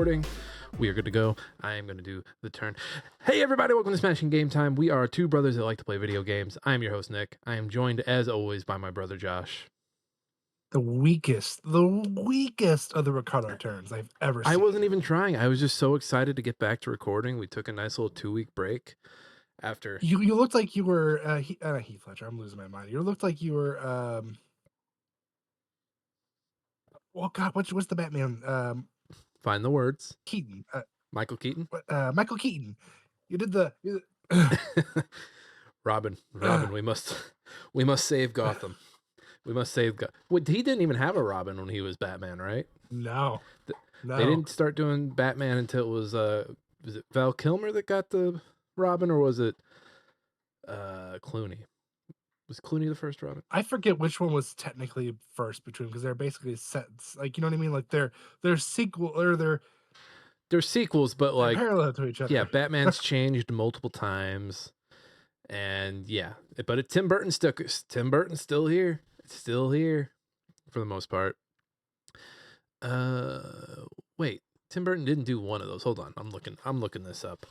recording. We are good to go. I am going to do the turn. Hey everybody, welcome to Smashing Game Time. We are two brothers that like to play video games. I am your host, Nick. I am joined, as always, by my brother, Josh. The weakest of the Ricardo turns I've ever I seen. wasn't even trying. I was just so excited to get back to recording. We took a nice little 2-week break after. You looked like you were Heath Ledger. I'm losing my mind. You looked like you were well, God, what's the Batman? Find the words. Keaton. Michael Keaton. Michael Keaton. You did the Robin, we must save Gotham. We must save Wait, he didn't even have a Robin when he was Batman, right? no. They didn't start doing Batman until it was it Val Kilmer that got the Robin, or was it Clooney? Was Clooney the first Robin? I forget which one was technically first between, because they're basically sets, like, you know what I mean? Like they're sequel, or They're sequels, but like parallel to each other. yeah, Batman's changed multiple times, and yeah, but Tim Burton's still here. It's still here for the most part. Wait, Tim Burton didn't do one of those. Hold on, I'm looking this up.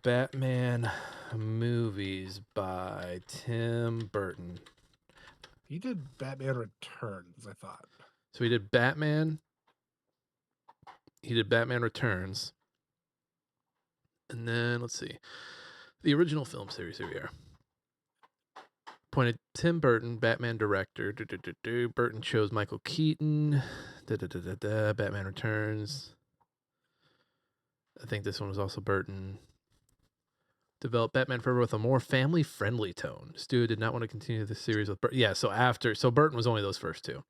Batman movies by Tim Burton. He did Batman Returns, I thought. So he did Batman. He did Batman Returns. And then let's see. The original film series, here we are. Appointed Tim Burton, Batman director. Burton chose Michael Keaton. Batman Returns. I think this one was also Burton. Developed Batman Forever with a more family-friendly tone. Studio did not want to continue the series with Burton. Yeah, so Burton was only those first two.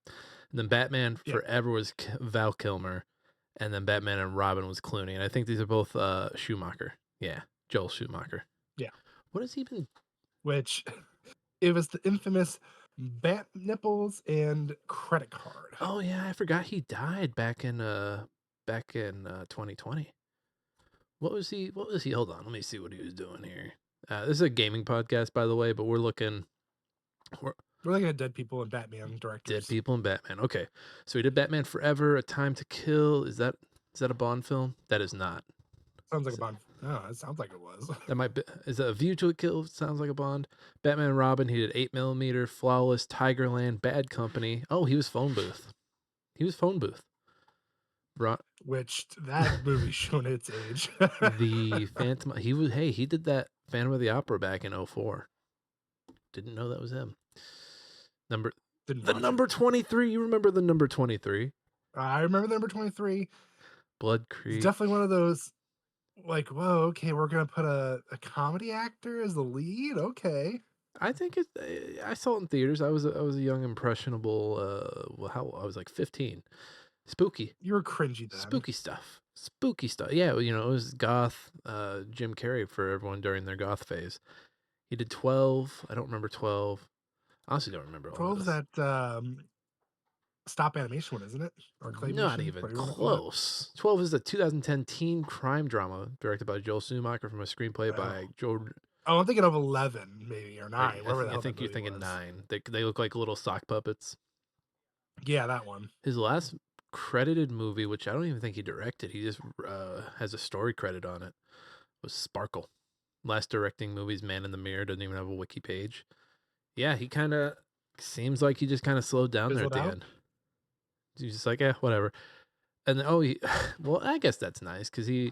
And then Batman Forever was Val Kilmer. And then Batman and Robin was Clooney. And I think these are both Schumacher. Yeah, Joel Schumacher. Yeah. What is even... Which... It was the infamous bat nipples and credit card. Oh yeah, I forgot he died back in 2020. What was he? Hold on, let me see what he was doing here. This is a gaming podcast, by the way, but we're looking at dead people and Batman directors. Dead people and Batman. Okay, so he did Batman Forever, A Time to Kill. Is that a Bond film? That is not. Sounds like a Bond. No, it sounds like it was. That might be. Is that A View to a Kill? Sounds like a Bond. Batman and Robin. He did 8mm, Flawless, Tigerland, Bad Company. Oh, he was Phone Booth. Which that movie shown its age. The Phantom. He did that Phantom of the Opera back in 2004. Didn't know that was him. Number 23. You remember the number 23? I remember the number 23. Blood Creek. It's definitely one of those. Like, whoa, okay, we're gonna put a comedy actor as the lead. Okay, I think I saw it in theaters. I was a young impressionable. I was like 15. Spooky. You were cringy then. Spooky stuff. Yeah, it was goth. Jim Carrey for everyone during their goth phase. He did 12. I don't remember 12. I honestly don't remember. 12 is that stop animation one, isn't it? Or claymation? Not even close. 12 is the 2010 teen crime drama directed by Joel Schumacher from a screenplay by Joe. Oh, I'm thinking of 11, maybe, or 9. I think you're thinking 9. They look like little sock puppets. Yeah, that one. His last credited movie, which I don't even think he directed, he just has a story credit on it, was Sparkle. Last directing movie's Man in the Mirror. Doesn't even have a wiki page. Yeah, he kind of seems like he just kind of slowed down there at the end. He's just like, whatever. And then, well, I guess that's nice because he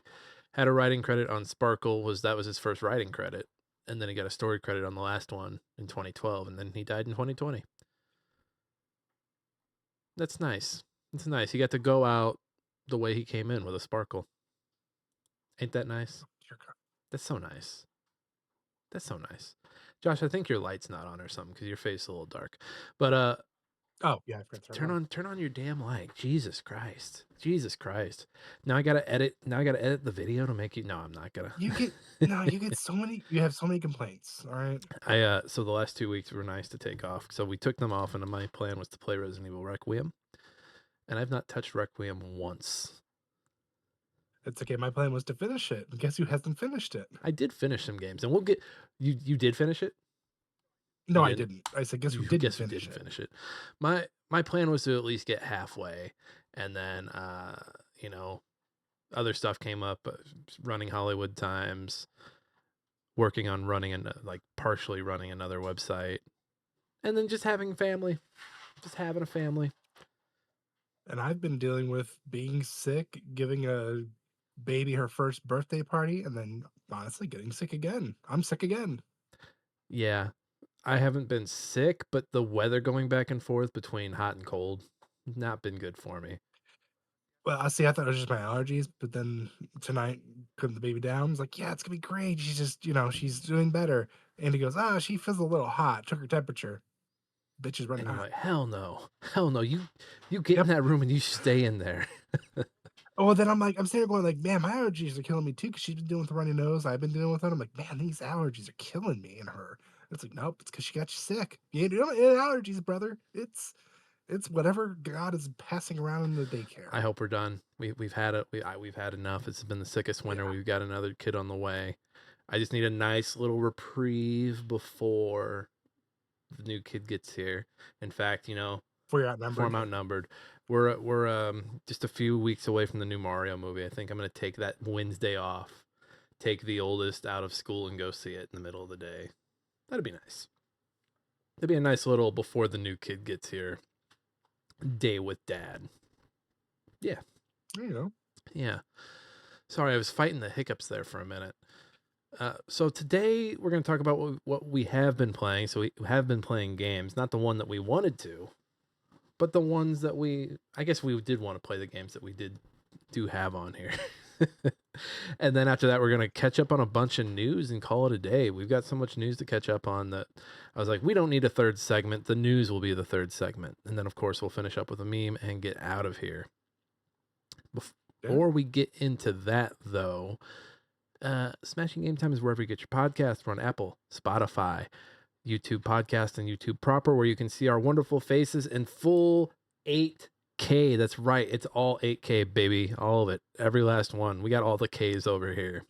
had a writing credit on Sparkle. That was his first writing credit. And then he got a story credit on the last one in 2012. And then he died in 2020. That's nice. It's nice. He got to go out the way he came in with a sparkle. Ain't that nice? That's so nice. Josh, I think your light's not on or something because your face is a little dark. But, oh yeah, I forgot to turn on your damn light. Jesus Christ. Now I gotta edit the video to make you. No, I'm not gonna. You get so many. You have so many complaints. All right. So the last 2 weeks were nice to take off. So we took them off, and my plan was to play Resident Evil Requiem, and I've not touched Requiem once. It's okay. My plan was to finish it. And guess who hasn't finished it? I did finish some games, and we'll get. You did finish it? No, I didn't. I said, guess who didn't finish it? My plan was to at least get halfway, and then other stuff came up, running Hollywood Times, working on running and like partially running another website, and then just having family, just having a family. And I've been dealing with being sick, giving a baby her first birthday party, and then honestly getting sick again. I'm sick again. Yeah, I haven't been sick, but the weather going back and forth between hot and cold, not been good for me. Well, I see. I thought it was just my allergies, but then tonight, putting the baby down, I was like, "Yeah, it's gonna be great. She's just, she's doing better." And he goes, "Ah, she feels a little hot. Took her temperature. Bitch is running And you're hot." like, hell no, hell no. You get in Yep. that room and you stay in there. Oh, well, then I'm sitting there going like, "Man, my allergies are killing me too." Because she's been dealing with a runny nose. I've been dealing with it. I'm like, "Man, these allergies are killing me and her." It's like, nope, it's because she got you sick. You don't get allergies, brother. It's whatever God is passing around in the daycare. I hope we're done. We've had it. We've had enough. It's been the sickest winter. Yeah, We've got another kid on the way. I just need a nice little reprieve before the new kid gets here. In fact, before you're before I'm outnumbered. outnumbered, we're just a few weeks away from the new Mario movie. I think I'm gonna take that Wednesday off, take the oldest out of school, and go see it in the middle of the day. That'd be nice. That'd be a nice little before the new kid gets here day with dad. Yeah, You know, yeah. Sorry, I was fighting the hiccups there for a minute. So today we're going to talk about what we have been playing. So we have been playing games, not the one that we wanted to, but the ones that I guess we did want to play the games that we do have on here. And then after that, we're going to catch up on a bunch of news and call it a day. We've got so much news to catch up on that I was like, we don't need a third segment. The news will be the third segment. And then, of course, we'll finish up with a meme and get out of here. yeah. Before we get into that, though, Smashing Game Time is wherever you get your podcasts. We're on Apple, Spotify, YouTube Podcast, and YouTube Proper, where you can see our wonderful faces in full 8K. That's right. It's all 8K, baby. All of it. Every last one. We got all the Ks over here.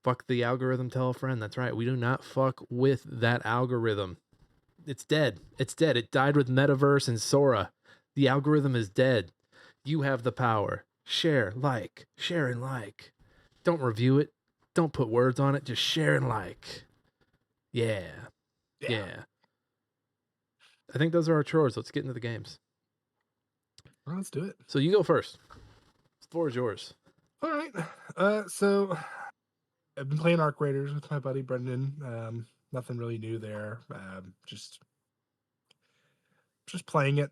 Fuck the algorithm, tell a friend. That's right. We do not fuck with that algorithm. It's dead. It's dead. It died with Metaverse and Sora. The algorithm is dead. You have the power. Share, like, share and like. Don't review it. Don't put words on it. Just share and like. Yeah. Yeah. Yeah. I think those are our chores. Let's get into the games. Well, let's do it. So you go first. The floor is yours. All right. So I've been playing Arc Raiders with my buddy Brendan. Nothing really new there. Just playing it.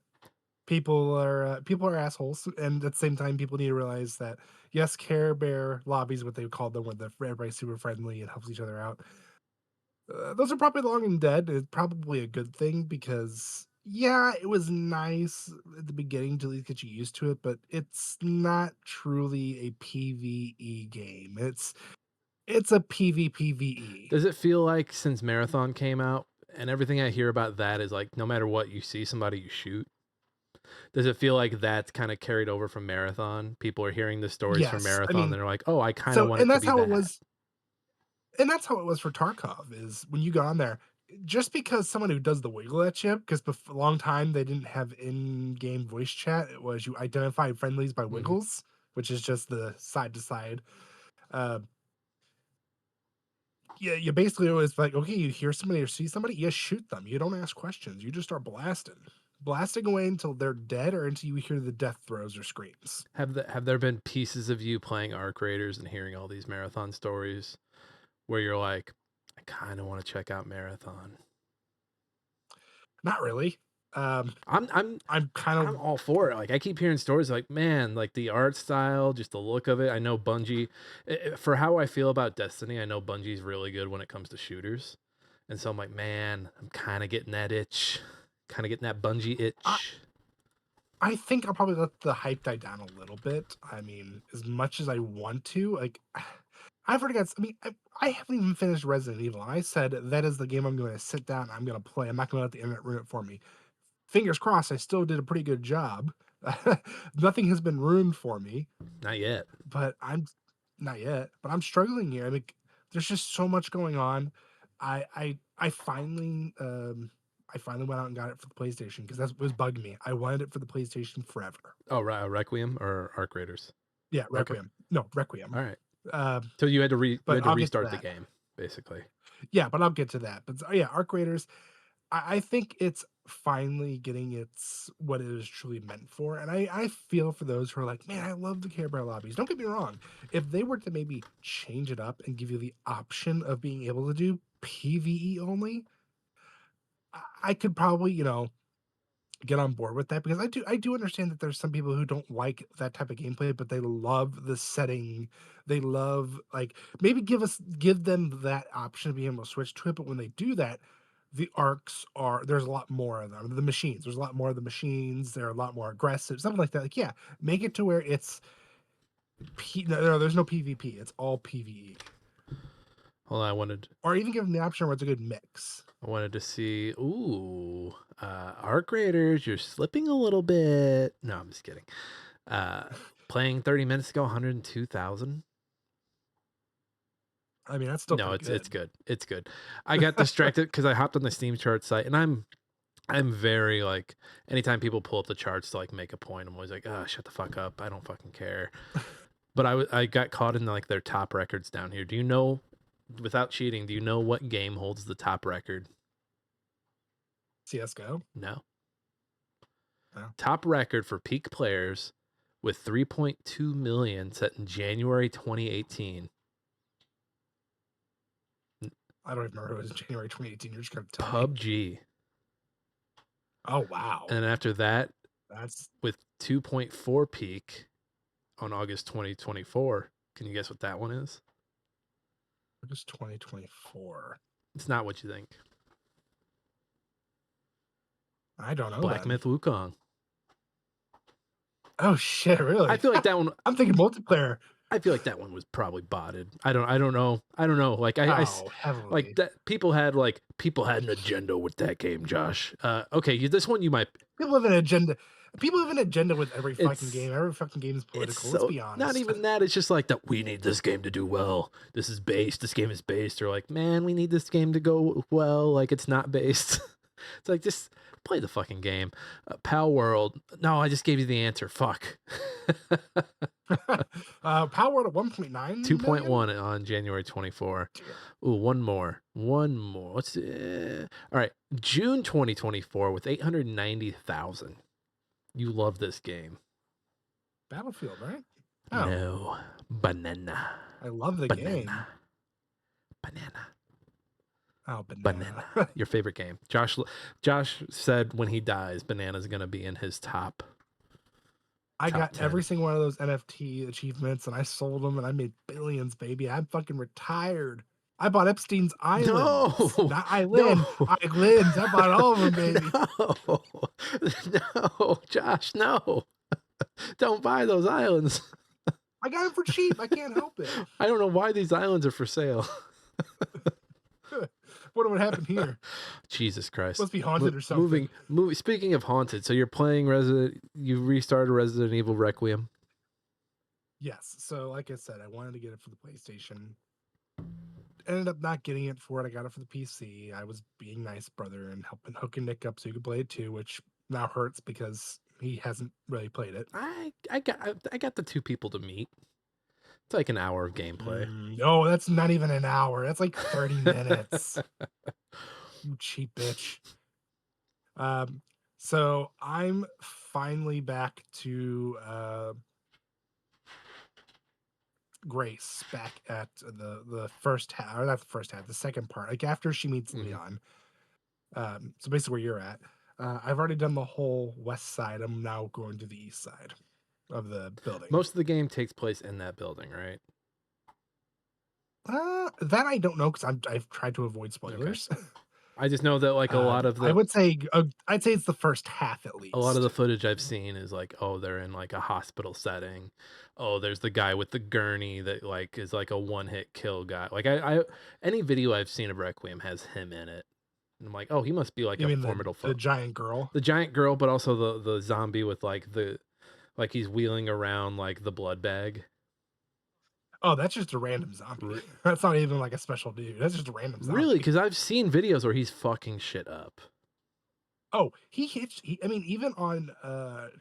People are assholes, and at the same time, people need to realize that yes, Care Bear lobbies, what they call them, where everybody's super friendly and helps each other out. Those are probably long and dead. It's probably a good thing because yeah, it was nice at the beginning to at least get you used to it, but it's not truly a PVE game. It's a PvPvE. Does it feel like since Marathon came out and everything I hear about that is like no matter what you see somebody you shoot? Does it feel like that's kind of carried over from Marathon? People are hearing the stories from Yes, I Marathon and mean, they're like, "Oh, I kind of so want it to be that." and that's how it was for Tarkov. Is when you got on there, just because someone who does the wiggle at you, because a long time they didn't have in-game voice chat. It was you identify friendlies by Mhm. wiggles, which is just the side to side. Uh, Yeah, you basically always like, okay, you hear somebody or see somebody, you shoot them. You don't ask questions. You just start blasting away until they're dead or until you hear the death throes or screams. Have there been pieces of you playing Arc Raiders and hearing all these Marathon stories where you're like, "I kind of want to check out Marathon." Not really. Um, I'm I'm I'm kind I'm of all for it. Like I keep hearing stories like, man, like the art style, just the look of it. I know Bungie, for how I feel about Destiny, I know Bungie's really good when it comes to shooters, and so I'm like, man, I'm kind of getting that itch, kind of getting that Bungie I, itch. I think I'll probably let the hype die down a little bit. I mean, as much as I want to, like I've already got. I mean, I haven't even finished Resident Evil. I said that is the game I'm going to sit down. I'm going to play. I'm not going to let the internet ruin it for me. Fingers crossed. I still did a pretty good job. Nothing has been ruined for me. Not yet. But I'm not yet, but I'm struggling here. I mean, there's just so much going on. I finally I finally went out and got it for the PlayStation because that was bugging me. I wanted it for the PlayStation forever. Oh, right, Requiem or Arc Raiders. Yeah, Okay. Requiem. No, Requiem. All right. Um, So you had to but I'll get to restart the that. game, basically. Yeah, but I'll get to that. But yeah, Arc Raiders, I think it's finally getting its what it is truly meant for. And I feel for those who are like, man, I love the Care Bear lobbies. Don't get me wrong. If they were to maybe change it up and give you the option of being able to do PvE only, I could probably, get on board with that because I do understand that there's some people who don't like that type of gameplay, but they love the setting. They love like maybe give them that option of being able to switch to it. But when they do that, the arcs are there's a lot more of them. The machines, there's a lot more of the machines. They're a lot more aggressive, something like that. Like yeah, make it to where it's no, there's no PvP. It's all PvE, Well, or even give them the option where it's a good mix. I wanted to see. Ooh, Arc Raiders, you're slipping a little bit. No, I'm just kidding. Uh, Playing 30 minutes ago, 102,000. I mean, that's still No, pretty it's good. good. It's good. I got distracted because I hopped on the Steam chart site, and I'm very like anytime people pull up the charts to like make a point, I'm always like, oh, shut the fuck up. I don't fucking care. But I got caught in like their top records down here. Do you know, without cheating, do you know what game holds the top record? CS:GO. No. No. Top record for peak players with 3.2 million set in January 2018. I don't even remember who it was in January 2018. You're just gonna tell me. PUBG. Oh wow, And then after that, that's with 2.4 peak on August 2024. Can you guess what that one is? just 2024. It's not what you think. I don't know Black then. Myth Wukong. Oh shit, really? I feel like that one. I'm thinking multiplayer. I feel like that one was probably botted. I don't know. Like Oh, like heavily. that people had an agenda with that game, Josh. Okay, this one you might. People have an agenda. People have an agenda with every fucking It's game. Every fucking game is it's political. Let's so be not honest. even that. It's just like that. We need this game to do well. This game is based. Or like, man, we need this game to go well. Like it's not based. It's like just play the fucking game. Pal World. No, I just gave you the answer. Fuck. Power at 1.9 million. 2.1 on January 24. Damn. Ooh, one more. What's all right? June 2024 with 890,000. You love this game. Battlefield, right? Oh, No. Banana. I love the game. Banana. Oh, banana. Your favorite game. Josh said when he dies, Banana's going to be in his top. I Top got 10. every single one of those NFT achievements and I sold them and I made billions, baby. I'm fucking retired. I bought Epstein's Island. No. Not Island. No. Islands. I bought all of them, baby. No. No, Josh, no. Don't buy those islands. I got them for cheap. I can't help it. I don't know why these islands are for sale. What would happen here? Jesus Christ. Must be haunted or something. Speaking of haunted, so you're playing you restarted Resident Evil Requiem. Yes. So, like I said, I wanted to get it for the PlayStation. Ended up not getting it for it. I got it for the PC. I was being nice, brother, and helping hooking Nick up so he could play it too, which now hurts because he hasn't really played it. I got the two people to meet. It's like an hour of gameplay. No, that's not even an hour. That's like 30 minutes. You cheap bitch. So I'm finally back to Grace back at the first half, or not the first half, the second part, like after she meets Leon. So basically where you're at. I've already done the whole west side. I'm now going to the east side of the building. Most of the game takes place in that building, right? That I don't know because I've tried to avoid spoilers. Okay. I just know that like a lot of the I would say I'd say it's the first half at least. A lot of the footage I've seen is like, oh, they're in like a hospital setting. Oh, there's the guy with the gurney that like is like a one-hit kill guy. Like I any video I've seen of Requiem has him in it. And I'm like, oh, he must be like a formidable foe. The giant girl. The giant girl, but also the zombie with like he's wheeling around like the blood bag. Oh, that's just a random zombie. That's not even like a special dude. That's just a random zombie. Really? Because I've seen videos where he's fucking shit up. Oh, he hits. I mean, even on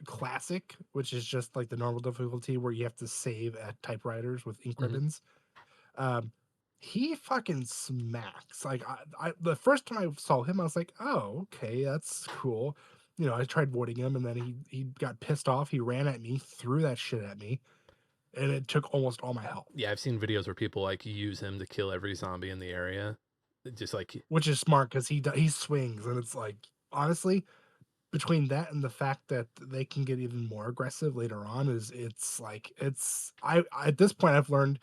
classic, which is just like the normal difficulty where you have to save at typewriters with ink Mhm. ribbons. Um, he fucking smacks. Like the first time I saw him, I was like, "Oh, okay, that's cool." You know, I tried voiding him, and then he got pissed off. He ran at me, threw that shit at me, and it took almost all my health. Yeah, I've seen videos where people, like, use him to kill every zombie in the area. Just like Which is smart because he swings, and it's like honestly, between that and the fact that they can get even more aggressive later on, it's like I at this point I've learned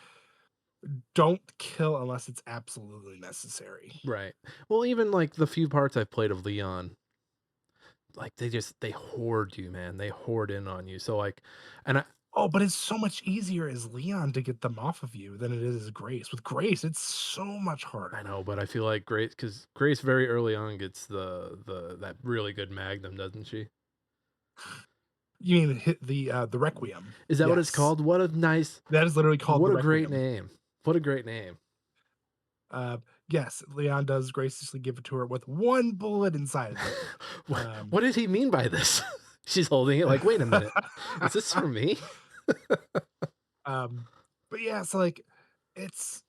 don't kill unless it's absolutely necessary. right. Well, even, like, the few parts I've played of Leon, like, they hoard you, man. They hoard in on you. So, like and I Oh, but it's so much easier as Leon to get them off of you than it is as Grace. With Grace, it's so much I harder. know, but I feel like Grace very early on gets that really good magnum, doesn't she? You mean hit the Requiem? Is that what it's Yes, called? that is literally called What the a great Requiem. name. What a great name. Uh, yes, Leon does graciously give it to her with one bullet inside of it. What Um, what did he mean by this? She's holding it like, "Wait a minute. Is this for me?" um, but yeah, so like it's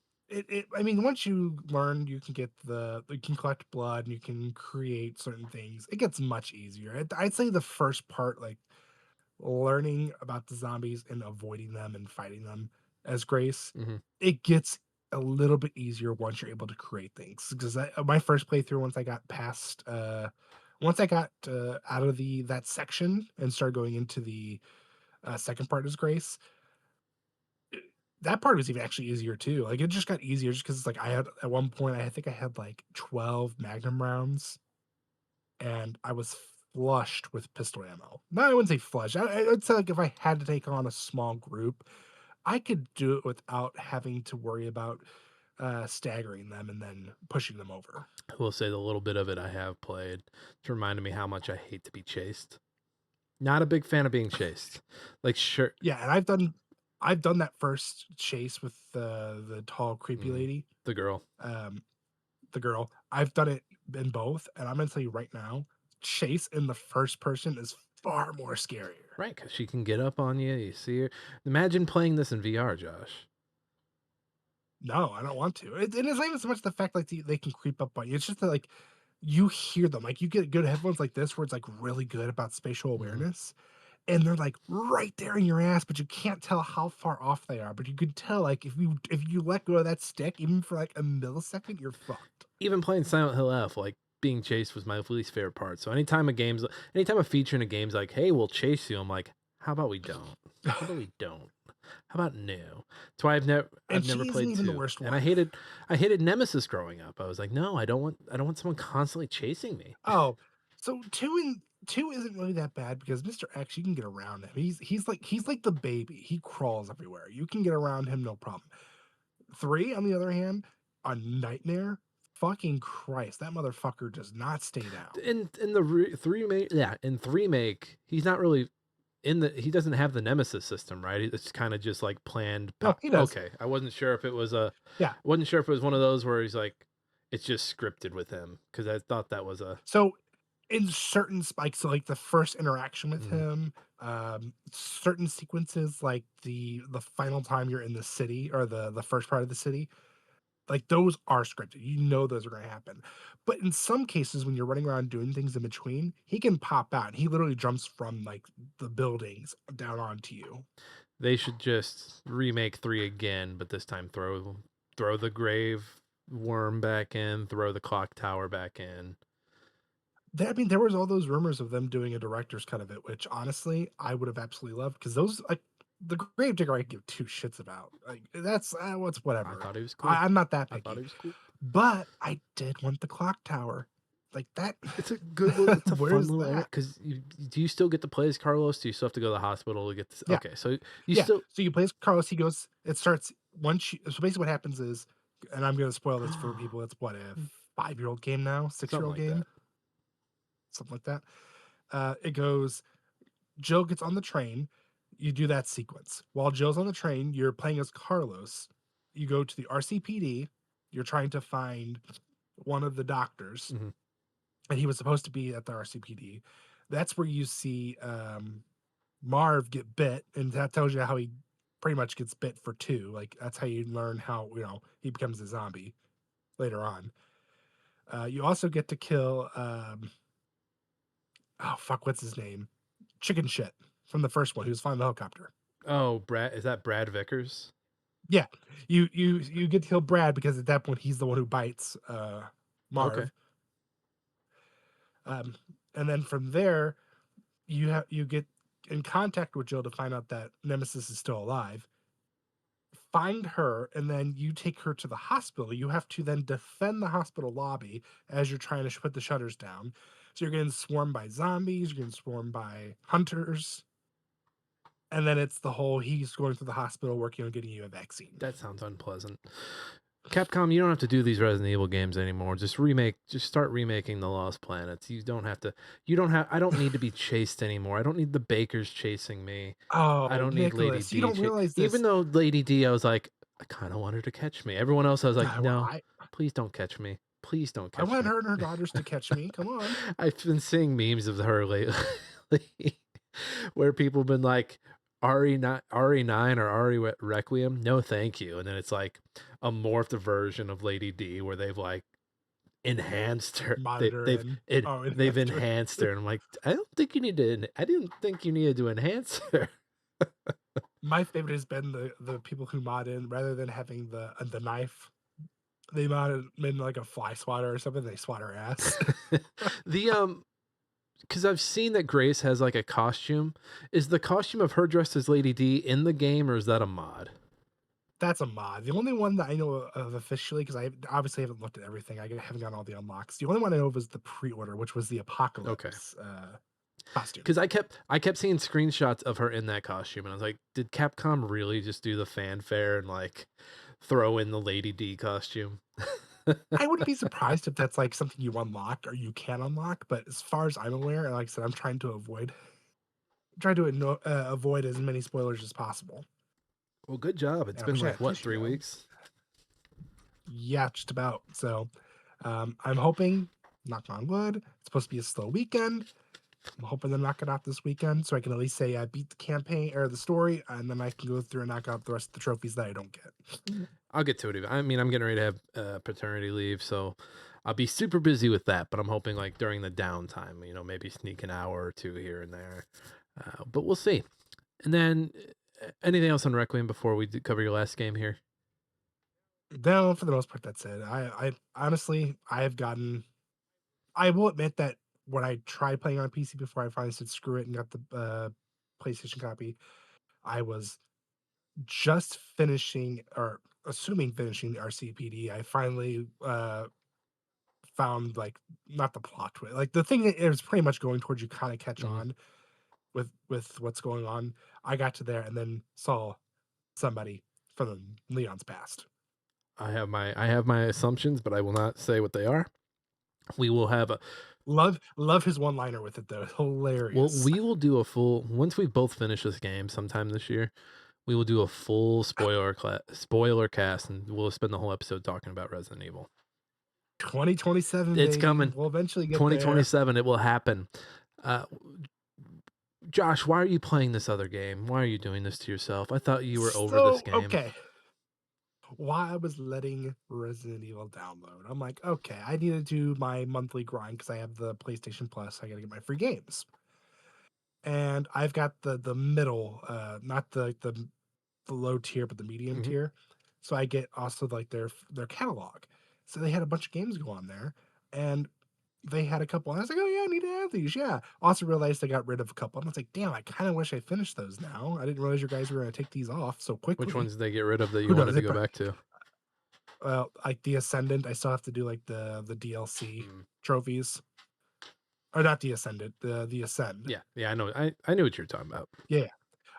I mean, once you learn you can get you can collect blood and you can create certain things, it gets much easier. I'd say the first part, like learning about the zombies and avoiding them and fighting them as Grace, Mhm. it gets a little bit easier once you're able to create things. Because my first playthrough, once I got out of the that section and started going into the second part as Grace, that part was even actually easier too. Like it just got easier just because it's like I had at one point I think I had like 12 Magnum rounds and I was flushed with pistol ammo. No, I wouldn't say flushed. I would say like if I had to take on a small group, I could do it without having to worry about staggering them and then pushing them over. I will say the little bit of it I have played, it's reminded me how much I hate to be chased. Not a big fan of being chased. Like, sure. Yeah, and I've done that first chase with the tall creepy Mhm. lady, The girl. um, the girl. I've done it in both, and I'm gonna tell you right now, chase in the first person is far more scarier. Right, because she can get up on you, you see her. Imagine playing this in VR, Josh. No, I don't want to. And it's not even so much the fact like they can creep up on you. It's just that like you hear them. Like you get good headphones like this where it's like really good about spatial Mhm. awareness. And they're like right there in your ass, but you can't tell how far off they are. But you can tell like if you let go of that stick, even for like a millisecond, you're fucked. Even playing Silent Hill F, like, being chased was my least favorite part. So anytime a feature in a game's like, "Hey, we'll chase you," I'm like, "How about we don't? How about we don't? How about no?" That's why I've And never she isn't played even the 2, worst and one. I hated Nemesis growing up. I was like, "No, I don't want someone constantly chasing me." Oh, so two isn't really that bad because Mr. X, you can get around him. He's like the baby. He crawls everywhere. You can get around him no problem. 3, on the other hand, a nightmare. Fucking Christ, that motherfucker does not stay down. In the re 3 make yeah, in 3 make, he's not really he doesn't have the Nemesis system, right? It's kinda just, like, planned No, pow he does. okay, I wasn't sure if it was a Yeah. wasn't sure if it was one of those where he's like, it's just scripted with him because I thought that was a So in certain spikes, so like the first interaction with mhm. him, certain sequences, like the final time you're in the city or the first part of the city, like those are scripted. You know those are going to happen. But in some cases, when you're running around doing things in between, he can pop out. And he literally jumps from like the buildings down onto you. They should just remake 3 again, but this time throw the grave worm back in, throw the clock tower back in. I mean, there was all those rumors of them doing a director's cut of it, which honestly I would have absolutely loved because those like the Gravedigger I give two shits about. Like that's what's I whatever. thought he was cool. I'm not that I thought picky, he was cool. but I did want the clock tower. Like that. It's a fun Where's little area that? because do you still get to play as Carlos? Do you still have to go to the hospital to get this? Yeah, Okay, so you yeah. still So you play as Carlos. He goes. It starts once. So basically, what happens is, and I'm going to spoil this for people. It's what a 5-year-old game now, six year something old like game, that. something like that. It goes Jill gets on the train. You do that sequence. While Jill's on the train, you're playing as Carlos. You go to the RCPD. You're trying to find one of the doctors, Mhm. and he was supposed to be at the RCPD. That's where you see Marv get bit, and that tells you how he pretty much gets bit for two. Like that's how you learn how he becomes a zombie later on. You also get to kill oh fuck, what's his name? Chicken shit from the first one, who was flying the helicopter. Oh, Brad, is that Brad Vickers? Yeah, you get to kill Brad because at that point he's the one who bites Okay. Marv. Um, and then from there, you get in contact with Jill to find out that Nemesis is still alive. Find her, and then you take her to the hospital. You have to then defend the hospital lobby as you're trying to put the shutters down. So you're getting swarmed by zombies, you're getting swarmed by hunters, and then it's the whole he's going through the hospital working on getting you a vaccine. That sounds unpleasant. Capcom, you don't have to do these Resident Evil games anymore. Just start remaking the Lost Planets. I don't need to be chased anymore. I don't need the bakers chasing me. I Oh, don't need Lady Nicholas, you D don't realize even this. though Lady D, I was like, I kind of want her to catch me. Everyone else, I was like, Well, no, please don't catch me. Please don't I catch want me. her and her daughters to catch me. Come on. I've been seeing memes of her lately where people have been like, RE9 or Requiem, no thank you. And then it's like a morphed version of Lady D where they've like enhanced her. Monitor in. Oh, They've enhanced her. enhanced her. And I'm like, I didn't think you needed to enhance her. My favorite has been the people who mod in rather than having the knife. They modded in like a fly swatter or something. They swat her ass. The because I've seen that Grace has like a costume. Is the costume of her dressed as Lady D in the game, or is that a mod? That's a mod. The only one that I know of officially, because I obviously haven't looked at everything. I haven't gotten all the unlocks. The only one I know of is the pre-order, which was the Okay. Apocalypse costume. Because I kept seeing screenshots of her in that costume, and I was like, did Capcom really just do the fanfare and like throw in the Lady D costume? I wouldn't be surprised if that's like something you unlock or you can unlock, but as far as I'm aware, and like I said, I'm trying to avoid as many spoilers as possible. Well, good job. It's And I been wish I like had what, tissue 3 weeks? Yeah, just about. So I'm hoping, knock on wood, it's supposed to be a slow weekend. I'm hoping to knock it out this weekend so I can at least say I beat the campaign or the story, and then I can go through and knock out the rest of the trophies that I don't get. I'll get to it. I mean, I'm getting ready to have paternity leave, so I'll be super busy with that. But I'm hoping like during the downtime, maybe sneak an hour or two here and there. But we'll see. And then anything else on Requiem before we cover your last game here? No, for the most part, that's it. I honestly, I have gotten. I will admit that when I tried playing on PC before I finally said screw it and got the PlayStation copy, I was just finishing or assuming finishing the RCPD. I finally found like not the plot twist, like the thing that it was pretty much going towards you kind of catch Mhm. on with what's going on. I got to there and then saw somebody from Leon's past. I have my assumptions, but I will not say what they are. We will have a Love his one liner with it though. Hilarious. we will do a full once we both finish this game sometime this year. We will do a full spoiler cast, and we'll spend the whole episode talking about Resident Evil. 2027, It's baby. coming. We'll eventually get there. 2027. It will happen. Uh, Josh, why are you playing this other game? Why are you doing this to yourself? I thought you were over this So game. okay. While I was letting Resident Evil download, I'm like, okay, I need to do my monthly grind because I have the PlayStation Plus. I got to get my free games, and I've got the middle, not the low tier, but the medium Mhm. tier. So I get also like their catalog. So they had a bunch of games go on there, and they had a couple. And I was like, oh yeah, I need to add these. Yeah. Also realized they got rid of a couple. And I was like, damn, I kind of wish I finished those now. I didn't realize you guys were going to take these off so Which quickly. ones did they get rid of that you Who knows? wanted to go back to? Well, like the Ascendant, I still have to do like the DLC Mm. trophies, or not the Ascendant, the Ascend. Yeah, I know. I knew what you're talking about. Yeah,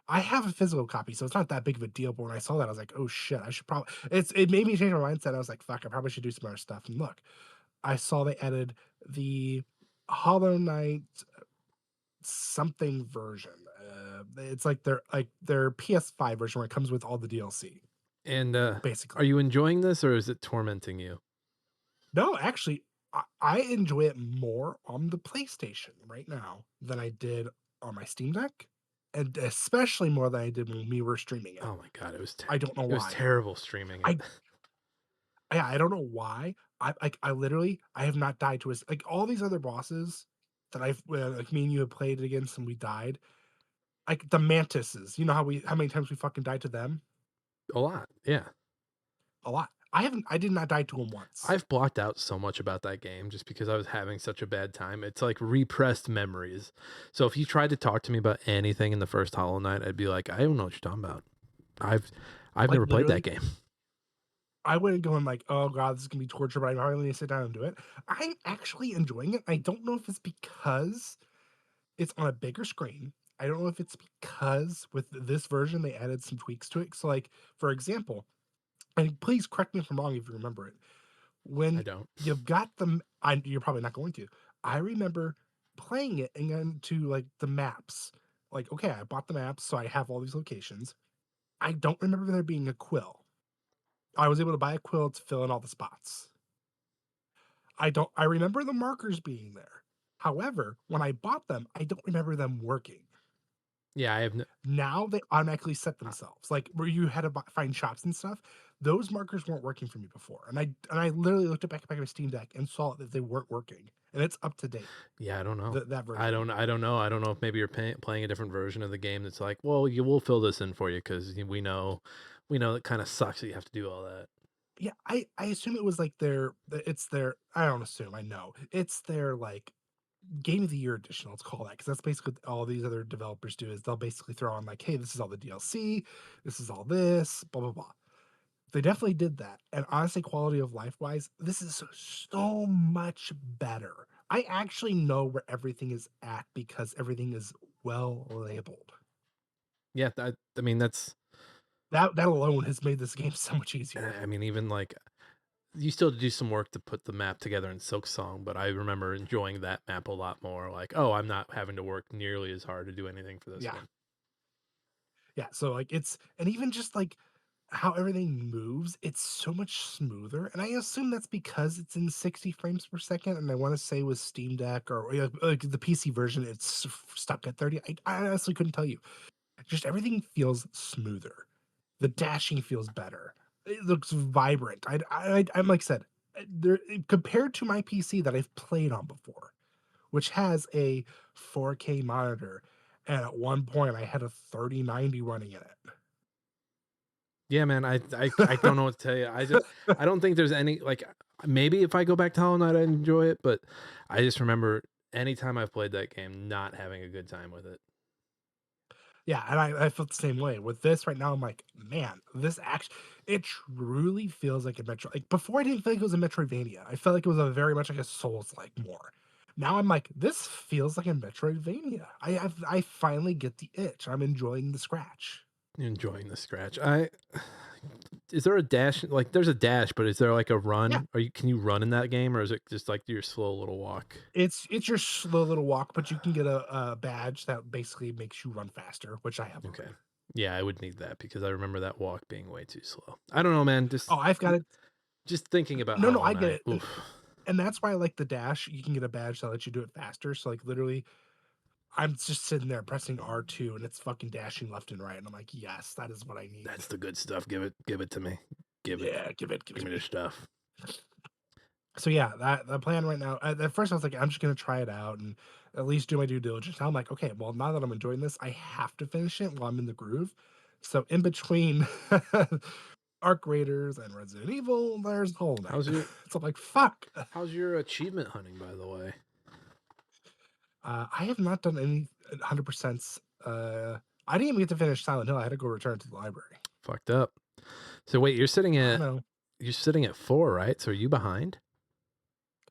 I have a physical copy, so it's not that big of a deal. But when I saw that, I was like, oh shit, I should probably. It made me change my mindset. I was like, fuck, I probably should do some other stuff. And look, I saw they added the Hollow Knight something version. It's like their PS5 version where it comes with all the DLC, And are basically. you enjoying this, or is it tormenting you? No, actually, I enjoy it more on the PlayStation right now than I did on my Steam Deck, and especially more than I did when we were streaming it. Oh my god, I don't know it was why. terrible streaming it. I yeah, I don't know why. I literally I have not died to a like all these other bosses that like me and you have played against and we died. Like the mantises, you know how many times we fucking died to them? A lot, yeah. A lot. I did not die to them once. I've blocked out so much about that game just because I was having such a bad time. It's like repressed memories. So if you tried to talk to me about anything in the first Hollow Knight, I'd be like, I don't know what you're talking about. I've I've Like never played that literally, game. I wouldn't go in like, oh god, this is gonna be torture, but I probably need to sit down and do it. I'm actually enjoying it. I don't know if it's because it's on a bigger screen. I don't know if it's because with this version they added some tweaks to it. So like, for example, and please correct me if I'm wrong if you remember it. I When don't. you've got them, you're probably not going to. I remember playing it and then to like the maps. Like, okay, I bought the maps, so I have all these locations. I don't remember there being a quill. I was able to buy a quill to fill in all the spots. I remember the markers being there. However, when I bought them, I don't remember them working. Yeah, I have no, Now they automatically set uh, themselves. Like where you had to find shops and stuff, those markers weren't working for me before. And I literally looked at back at my Steam Deck and saw that they weren't working. And it's up to date. yeah, I don't know. That I version. don't I don't know. I don't know if maybe you're playing a different version of the game that's like, well, you will fill this in for you because we know it kind of sucks that you have to do all that. Yeah, I assume it was like it's their I don't assume, I know. It's their like game of the year edition, let's call that, because that's basically what all these other developers do is they'll basically throw on like, hey, this is all the DLC, this is all this, blah blah blah. They definitely did that. And honestly, quality of life wise, this is so much better. I actually know where everything is at because everything is well labeled. Yeah, I mean that's That alone has made this game so much easier. I mean even like you still do some work to put the map together in Silk Song, but I remember enjoying that map a lot more. Like, oh, I'm not having to work nearly as hard to do anything for this Yeah. one. Yeah. So like it's and even just like how everything moves, it's so much smoother. And I assume that's because it's in 60 frames per second. And I want to say with Steam Deck or like the PC version, it's stuck at 30. I honestly couldn't tell you. Just everything feels smoother. The dashing feels better. It looks vibrant. I'm like I said, there compared to my PC that I've played on before, which has a 4K monitor, and at one point I had a 3090 running in it. Yeah, man, I don't know what to tell you. I don't think there's any like maybe if I go back to Hollow Knight I'd enjoy it, but I just remember anytime I've played that game not having a good time with it. Yeah, and I felt the same way. With this right now, I'm like, man, this actually it truly feels like a Metro like, before I didn't feel like it was a Metroidvania. I felt like it was a very much like a Souls-like more. Now I'm like, this feels like a Metroidvania. I finally get the itch. I'm enjoying the scratch. Enjoying the scratch. I is there a dash like there's a dash, but is there like a Yeah, run? Can you run in that game or is it just like your slow little walk? it's your slow little walk, but you can get a badge that basically makes you run faster, which I have Okay. on. Yeah, I would need that because I remember that walk being way too slow. I don't know, man. Oh, I've got it. Just thinking about No, no, Hollow I get Knight. it. Oof. And that's why I like the dash. You can get a badge that lets you do it faster. So like literally I'm just sitting there pressing R2 and it's fucking dashing left and right. And I'm like, yes, that is what I need. That's the good stuff. Give it to me. Give it. Yeah, give it Give to me the me. stuff. So yeah, that the plan right now. At first, I was like, I'm just gonna try it out and at least do my due diligence. Now I'm like, okay, well, now that I'm enjoying this, I have to finish it while I'm in the groove. So in between Arc Raiders and Resident Evil, there's Hollow Knight. How's your So I'm like, fuck. how's your achievement hunting, by the way? I have not done any 100%. I didn't even get to finish Silent Hill. I had to go return to the library. Fucked up. So wait, I know. you're sitting at 4, right? So are you behind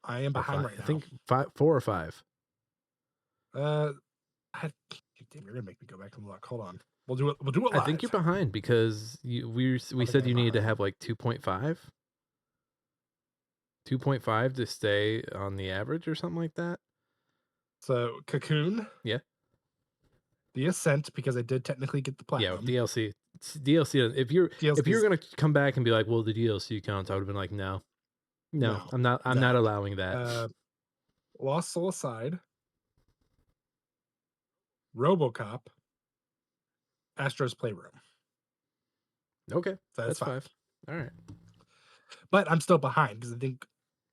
I am or behind 5? right I now. think 4 or 5. Uh, I, damn, you're gonna make me go back and look. Hold on. We'll do it. We'll do it I think you're live. behind because we I think said I am you needed to behind. have like 2.5 to stay on the average or something like that. So Cocoon, Yeah. the Ascent, because I did technically get the Yeah, with platinum. DLC. DLC if you're DLCs. going to come back and be like, "Well, the DLC counts." I would have been like, "No." No, No, I'm not no. allowing that. Lost Soul Aside, RoboCop, Astro's Playroom. Okay, So that's that's 5. 5. All right. But I'm still behind because I think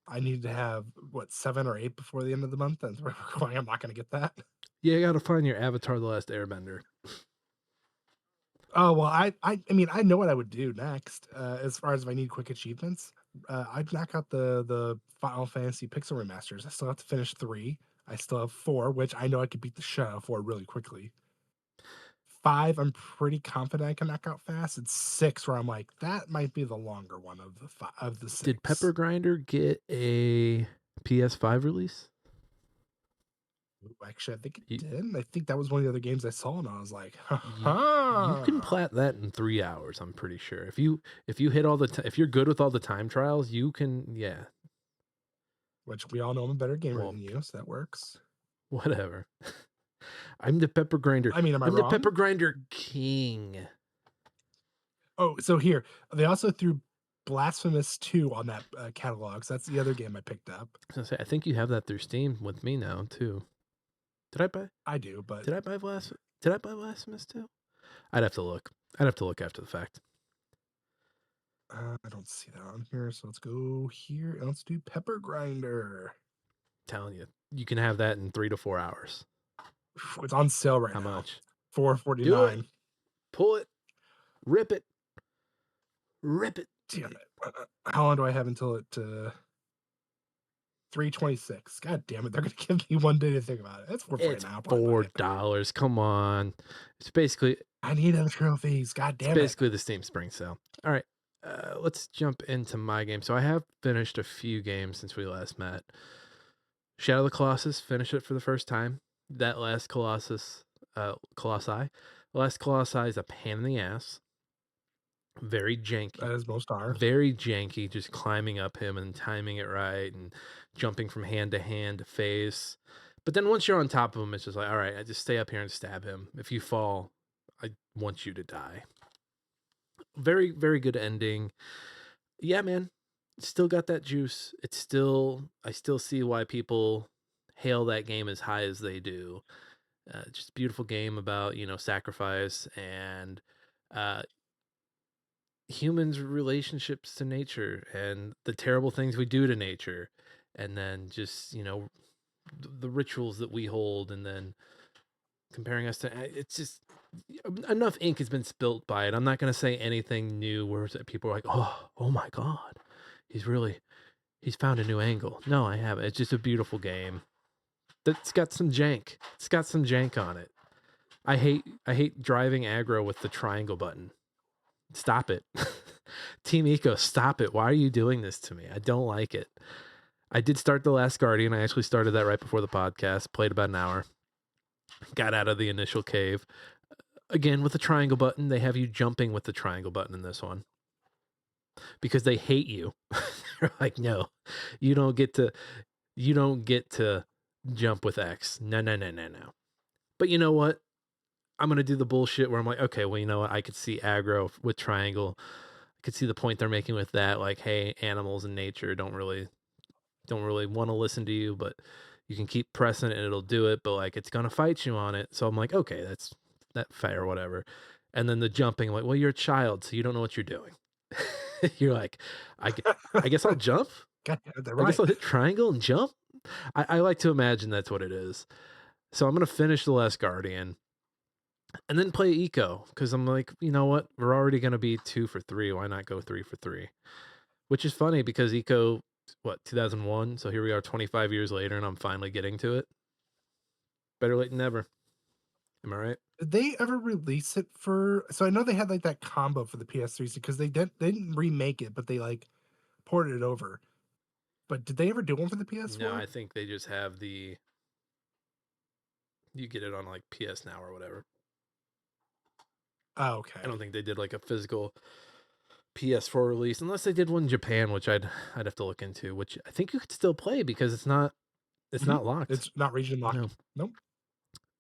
I need to have, what, 7 or 8 before the end of the month, and where we're going, I'm not gonna get that. Yeah, you gotta find your Avatar: The Last Airbender. Oh, well, I mean, I know what I would do next, as far as if I need quick achievements. I'd knock out the Final Fantasy Pixel remasters. I still have to finish 3. I still have 4, which I know I could beat the shit out of 4 really quickly. 5, I'm pretty confident I can knock out fast. It's 6 where I'm like, that might be the longer one of the Did Pepper 6. Grinder get a PS5 release? Ooh, actually, I think it You, did. I think that was one of the other games I saw, and I was like, ha you can ha. plat that in 3 hours, I'm pretty sure. If you hit all the if you're good with all the time trials, you can, yeah. Which we all know I'm a better gamer Well, than you, so that works. whatever. I'm the Pepper Grinder. I mean, am I I'm the wrong? Pepper Grinder king. Oh, so here, they also threw Blasphemous 2 on that, catalog, so that's the other game I picked up. I was gonna say, I think you have that through Steam with me now too. Did I buy I do, but, Did I buy Blasphemous too? I'd have to look. I'd have to look after the fact. I don't see that on here, so let's go here, and let's do Pepper Grinder. Telling you, you can have that in 3 to 4 hours. It's on sale right How now, much? Do it. 4.49. Pull it. Rip it. Rip it. Damn it. How long do I have until it, 3:26? God damn it, they're gonna give me 1 day to think about it. It's 4.49 It's now, I'll probably buy it. $4. Come on. It's basically I need them trophies, god it's damn it. basically the Steam Spring Sale. All right. Let's jump into my game. So I have finished a few games since we last met. Shadow of the Colossus, finished it for the first time. That last Colossi. The last Colossi is a pain in the ass. Very janky. As most are. Very janky, just climbing up him and timing it right and jumping from hand to hand to face. But then once you're on top of him, it's just like, all right, I just stay up here and stab him. If you fall, I want you to die. Very, very good ending. Yeah, man. Still got that juice. I still see why people hail that game as high as they do. Just a beautiful game about, sacrifice and uh, humans' relationships to nature and the terrible things we do to nature. And then just, the rituals that we hold, and then comparing us to it's just enough ink has been spilt by it. I'm not going to say anything new where people are like, oh my god, he's found a new angle. No, I haven't. It's just a beautiful game that's got some jank. It's got some jank on it. I hate driving aggro with the triangle button. Stop it. Team Eco, stop it. Why are you doing this to me? I don't like it. I did start The Last Guardian. I actually started that right before the podcast. Played about an hour. Got out of the initial cave. Again, with the triangle button, they have you jumping with the triangle button in this one. Because they hate you. They're like, no, you don't get to jump with X. No, no, no, no, no. But you know what? I'm gonna do the bullshit where I'm like, okay, well, you know what? I could see aggro with triangle. I could see the point they're making with that. Like, hey, animals in nature don't really want to listen to you, but you can keep pressing it and it'll do it. But like, it's gonna fight you on it. So I'm like, okay, that's fair, whatever. And then the jumping, I'm like, well, you're a child, so you don't know what you're doing. You're like, I guess I'll jump. God damn it, they're I guess right. I'll hit triangle and jump. I like to imagine that's what it is. So I'm gonna finish The Last Guardian and then play Eco because I'm like, you know what? We're already gonna be 2 for 3. Why not go 3 for 3? Which is funny because Eco, 2001. So here we are 25 years later, and I'm finally getting to it. Better late than never. Am I right? Did they ever release it for, so I know they had, like, that combo for the PS3 because they didn't remake it, but they, like, ported it over. But did they ever do one for the No, PS4? I think they just have you get it on like PS Now or whatever. Oh, I don't okay. think they did like a physical PS4 release unless they did one in Japan, which I'd have to look into, which I think you could still play because it's not Mhm. locked. It's not region locked. No. Nope.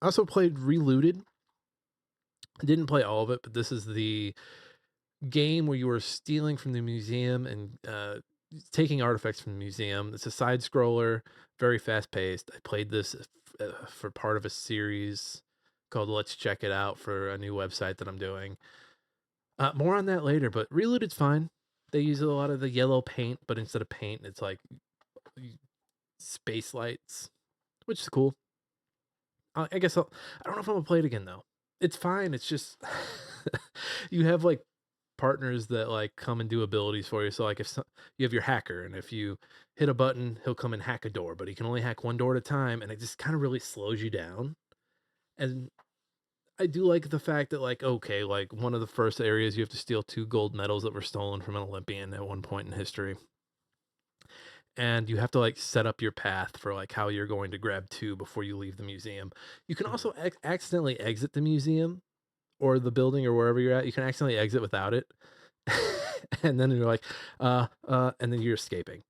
I also played Relooted. I didn't play all of it, but this is the game where you were stealing from the museum and taking artifacts from the museum. It's a side scroller, very fast paced. I played this for part of a series called Let's Check It Out for a new website that I'm doing. More on that later, but Reloaded's fine. They use a lot of the yellow paint, but instead of paint, it's like space lights, which is cool. I guess I don't know if I'm gonna play it again though. It's fine. It's just you have like partners that like come and do abilities for you. So like if you have your hacker, and if you hit a button, he'll come and hack a door, but he can only hack one door at a time, and it just kind of really slows you down. And I do like the fact that like okay, like one of the first areas you have to steal 2 gold medals that were stolen from an Olympian at one point in history. And you have to like set up your path for like how you're going to grab two before you leave the museum. You can Mhm. also accidentally exit the museum or the building or wherever you're at. You can accidentally exit without it. And then you're like, and then you're escaping,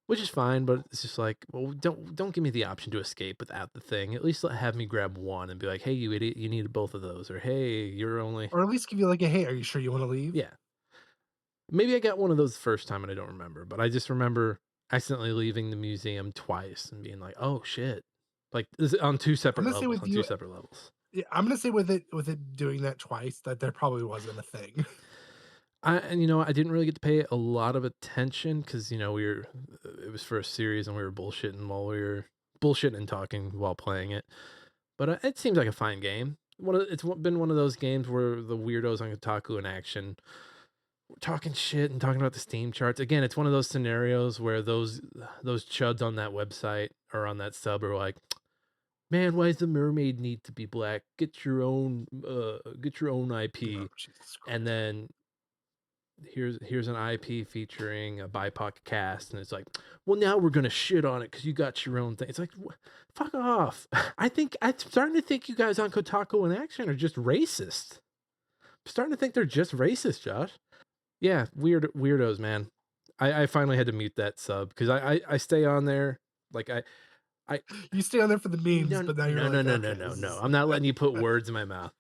which is fine, but it's just like, well, don't give me the option to escape without the thing. At least have me grab one and be like, hey, you idiot, you needed both of those, or hey, you're only Or at least give you like a, "Hey, are you sure you wanna leave?" yeah. Maybe I got one of those the first time and I don't remember, but I just remember accidentally leaving the museum twice and being like, "Oh shit." Like this on two I'm separate gonna say levels, with on two you separate levels. yeah, I'm gonna say with it doing that twice, that there probably wasn't a thing. And I didn't really get to pay a lot of attention because it was for a series and we were bullshitting while we were bullshitting and talking while playing it. But it seems like a fine game. Been one of those games where the weirdos on Kotaku in action talking shit and talking about the Steam charts. Again, it's one of those scenarios where those chuds on that website or on that sub are like, "Man, why does the mermaid need to be black? Get your own Oh, IP." Jesus And Christ. then here's an IP featuring a BIPOC cast, and it's like, "Well, now we're gonna shit on it because you got your own thing." It's like, fuck off. I'm starting to think you guys on Kotaku in action are just racist. I'm starting to think they're just racist, Josh. Yeah, weirdos, man. I finally had to mute that sub because I stay on there. Like I You stay on there for the memes, no but now you're no no like, no no "Okay, no this no. is" I'm not letting you put words in my mouth.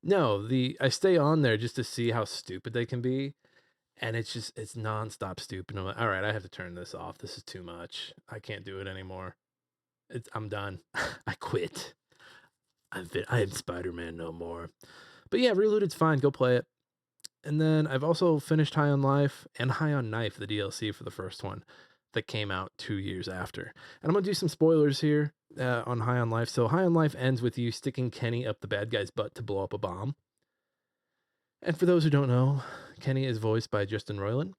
No, the I stay on there just to see how stupid they can be, and it's nonstop stupid. I'm like, all right, I have to turn this off. This is too much. I can't do it anymore. I'm done. I quit. I am Spider-Man no more. But yeah, Reloaded's fine. Go play it. And then I've also finished High on Life and High on Knife, the DLC for the first one that came out 2 years after. And I'm going to do some spoilers here on High on Life. So, High on Life ends with you sticking Kenny up the bad guy's butt to blow up a bomb. And for those who don't know, Kenny is voiced by Justin Roiland.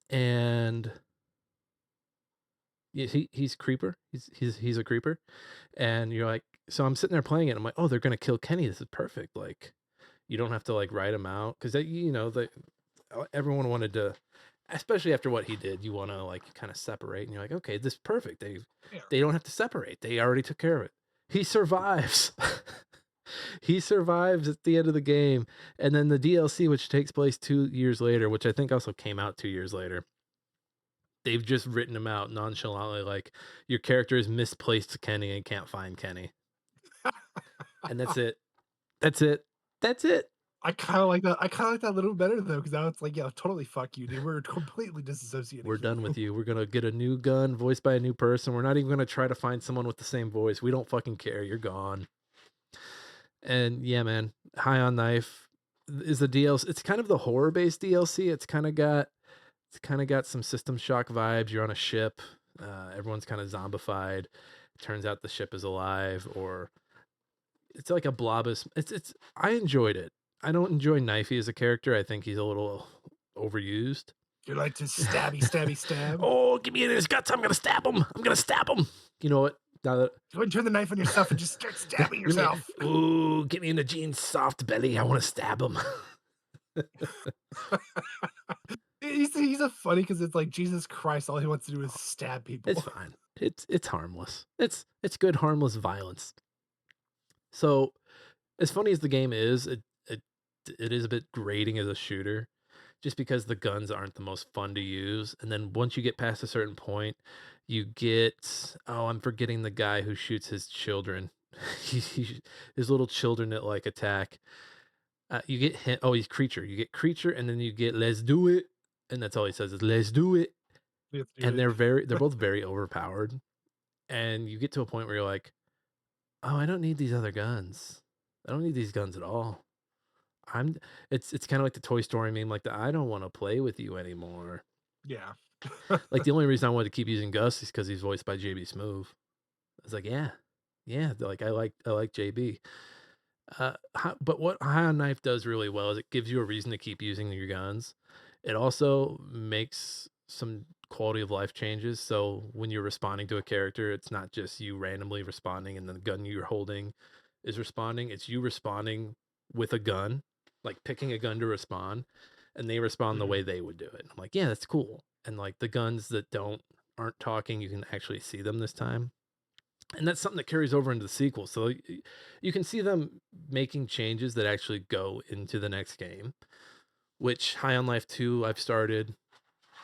And he's Creeper. He's a Creeper. And you're like, so I'm sitting there playing it. I'm like, oh, they're going to kill Kenny. This is perfect. Like, you don't have to like write him out because everyone wanted to, especially after what he did, you want to like kind of separate, and you're like, okay, this is perfect. Yeah. They don't have to separate. They already took care of it. He survives. He survives at the end of the game, and then the DLC, which takes place 2 years later, which I think also came out 2 years later. They've just written him out nonchalantly, like your character is misplaced Kenny and can't find Kenny, and that's it. That's it. That's it. I kinda like that a little better though, because now it's like, "Yeah, totally fuck you, dude. We're completely disassociating We're from done you." with you. We're gonna get a new gun voiced by a new person. We're not even gonna try to find someone with the same voice. We don't fucking care. You're gone. And yeah, man, High on Knife is the DLC. It's kind of the horror based DLC. It's kind of got some System Shock vibes. You're on a ship. Everyone's kind of zombified. Turns out the ship is alive, or it's like a blobus. It's. I enjoyed it. I don't enjoy Knifey as a character. I think he's a little overused. You're like, "Just stabby, stabby, stab. Oh, give me in his guts. I'm gonna stab him. I'm gonna stab him. You know what? Now that Go ahead and turn the knife on yourself and just start stabbing give me, yourself." ooh, get me into Gene's soft belly. I want to stab him. He's a funny because it's like, Jesus Christ, all he wants to do is stab It's people. fine. It's harmless. It's good harmless violence. So as funny as the game is, it is a bit grating as a shooter, just because the guns aren't the most fun to use. And then once you get past a certain point, you get I'm forgetting the guy who shoots his children. His little children that like attack. You get him. Oh, he's creature. You get creature, and then you get let's do it, and that's all he says is let's do it. Let's do And it. they're both very overpowered, and you get to a point where you're like, oh, I don't need these other guns. I don't need these guns at all. I'm. It's kind of like the Toy Story meme, like the I don't want to play with you anymore. Yeah. Like the only reason I wanted to keep using Gus is because he's voiced by JB Smoove. I was like, yeah, yeah. Like I like JB. But what High on Knife does really well is it gives you a reason to keep using your guns. It also makes some quality of life changes. So when you're responding to a character, it's not just you randomly responding and the gun you're holding is responding. It's you responding with a gun, like picking a gun to respond, and they respond the way Mhm. they would do it. I'm like, yeah, that's cool. And like the guns that aren't talking, you can actually see them this time, and that's something that carries over into the sequel. So you can see them making changes that actually go into the next game. Which High on Life 2, I've started.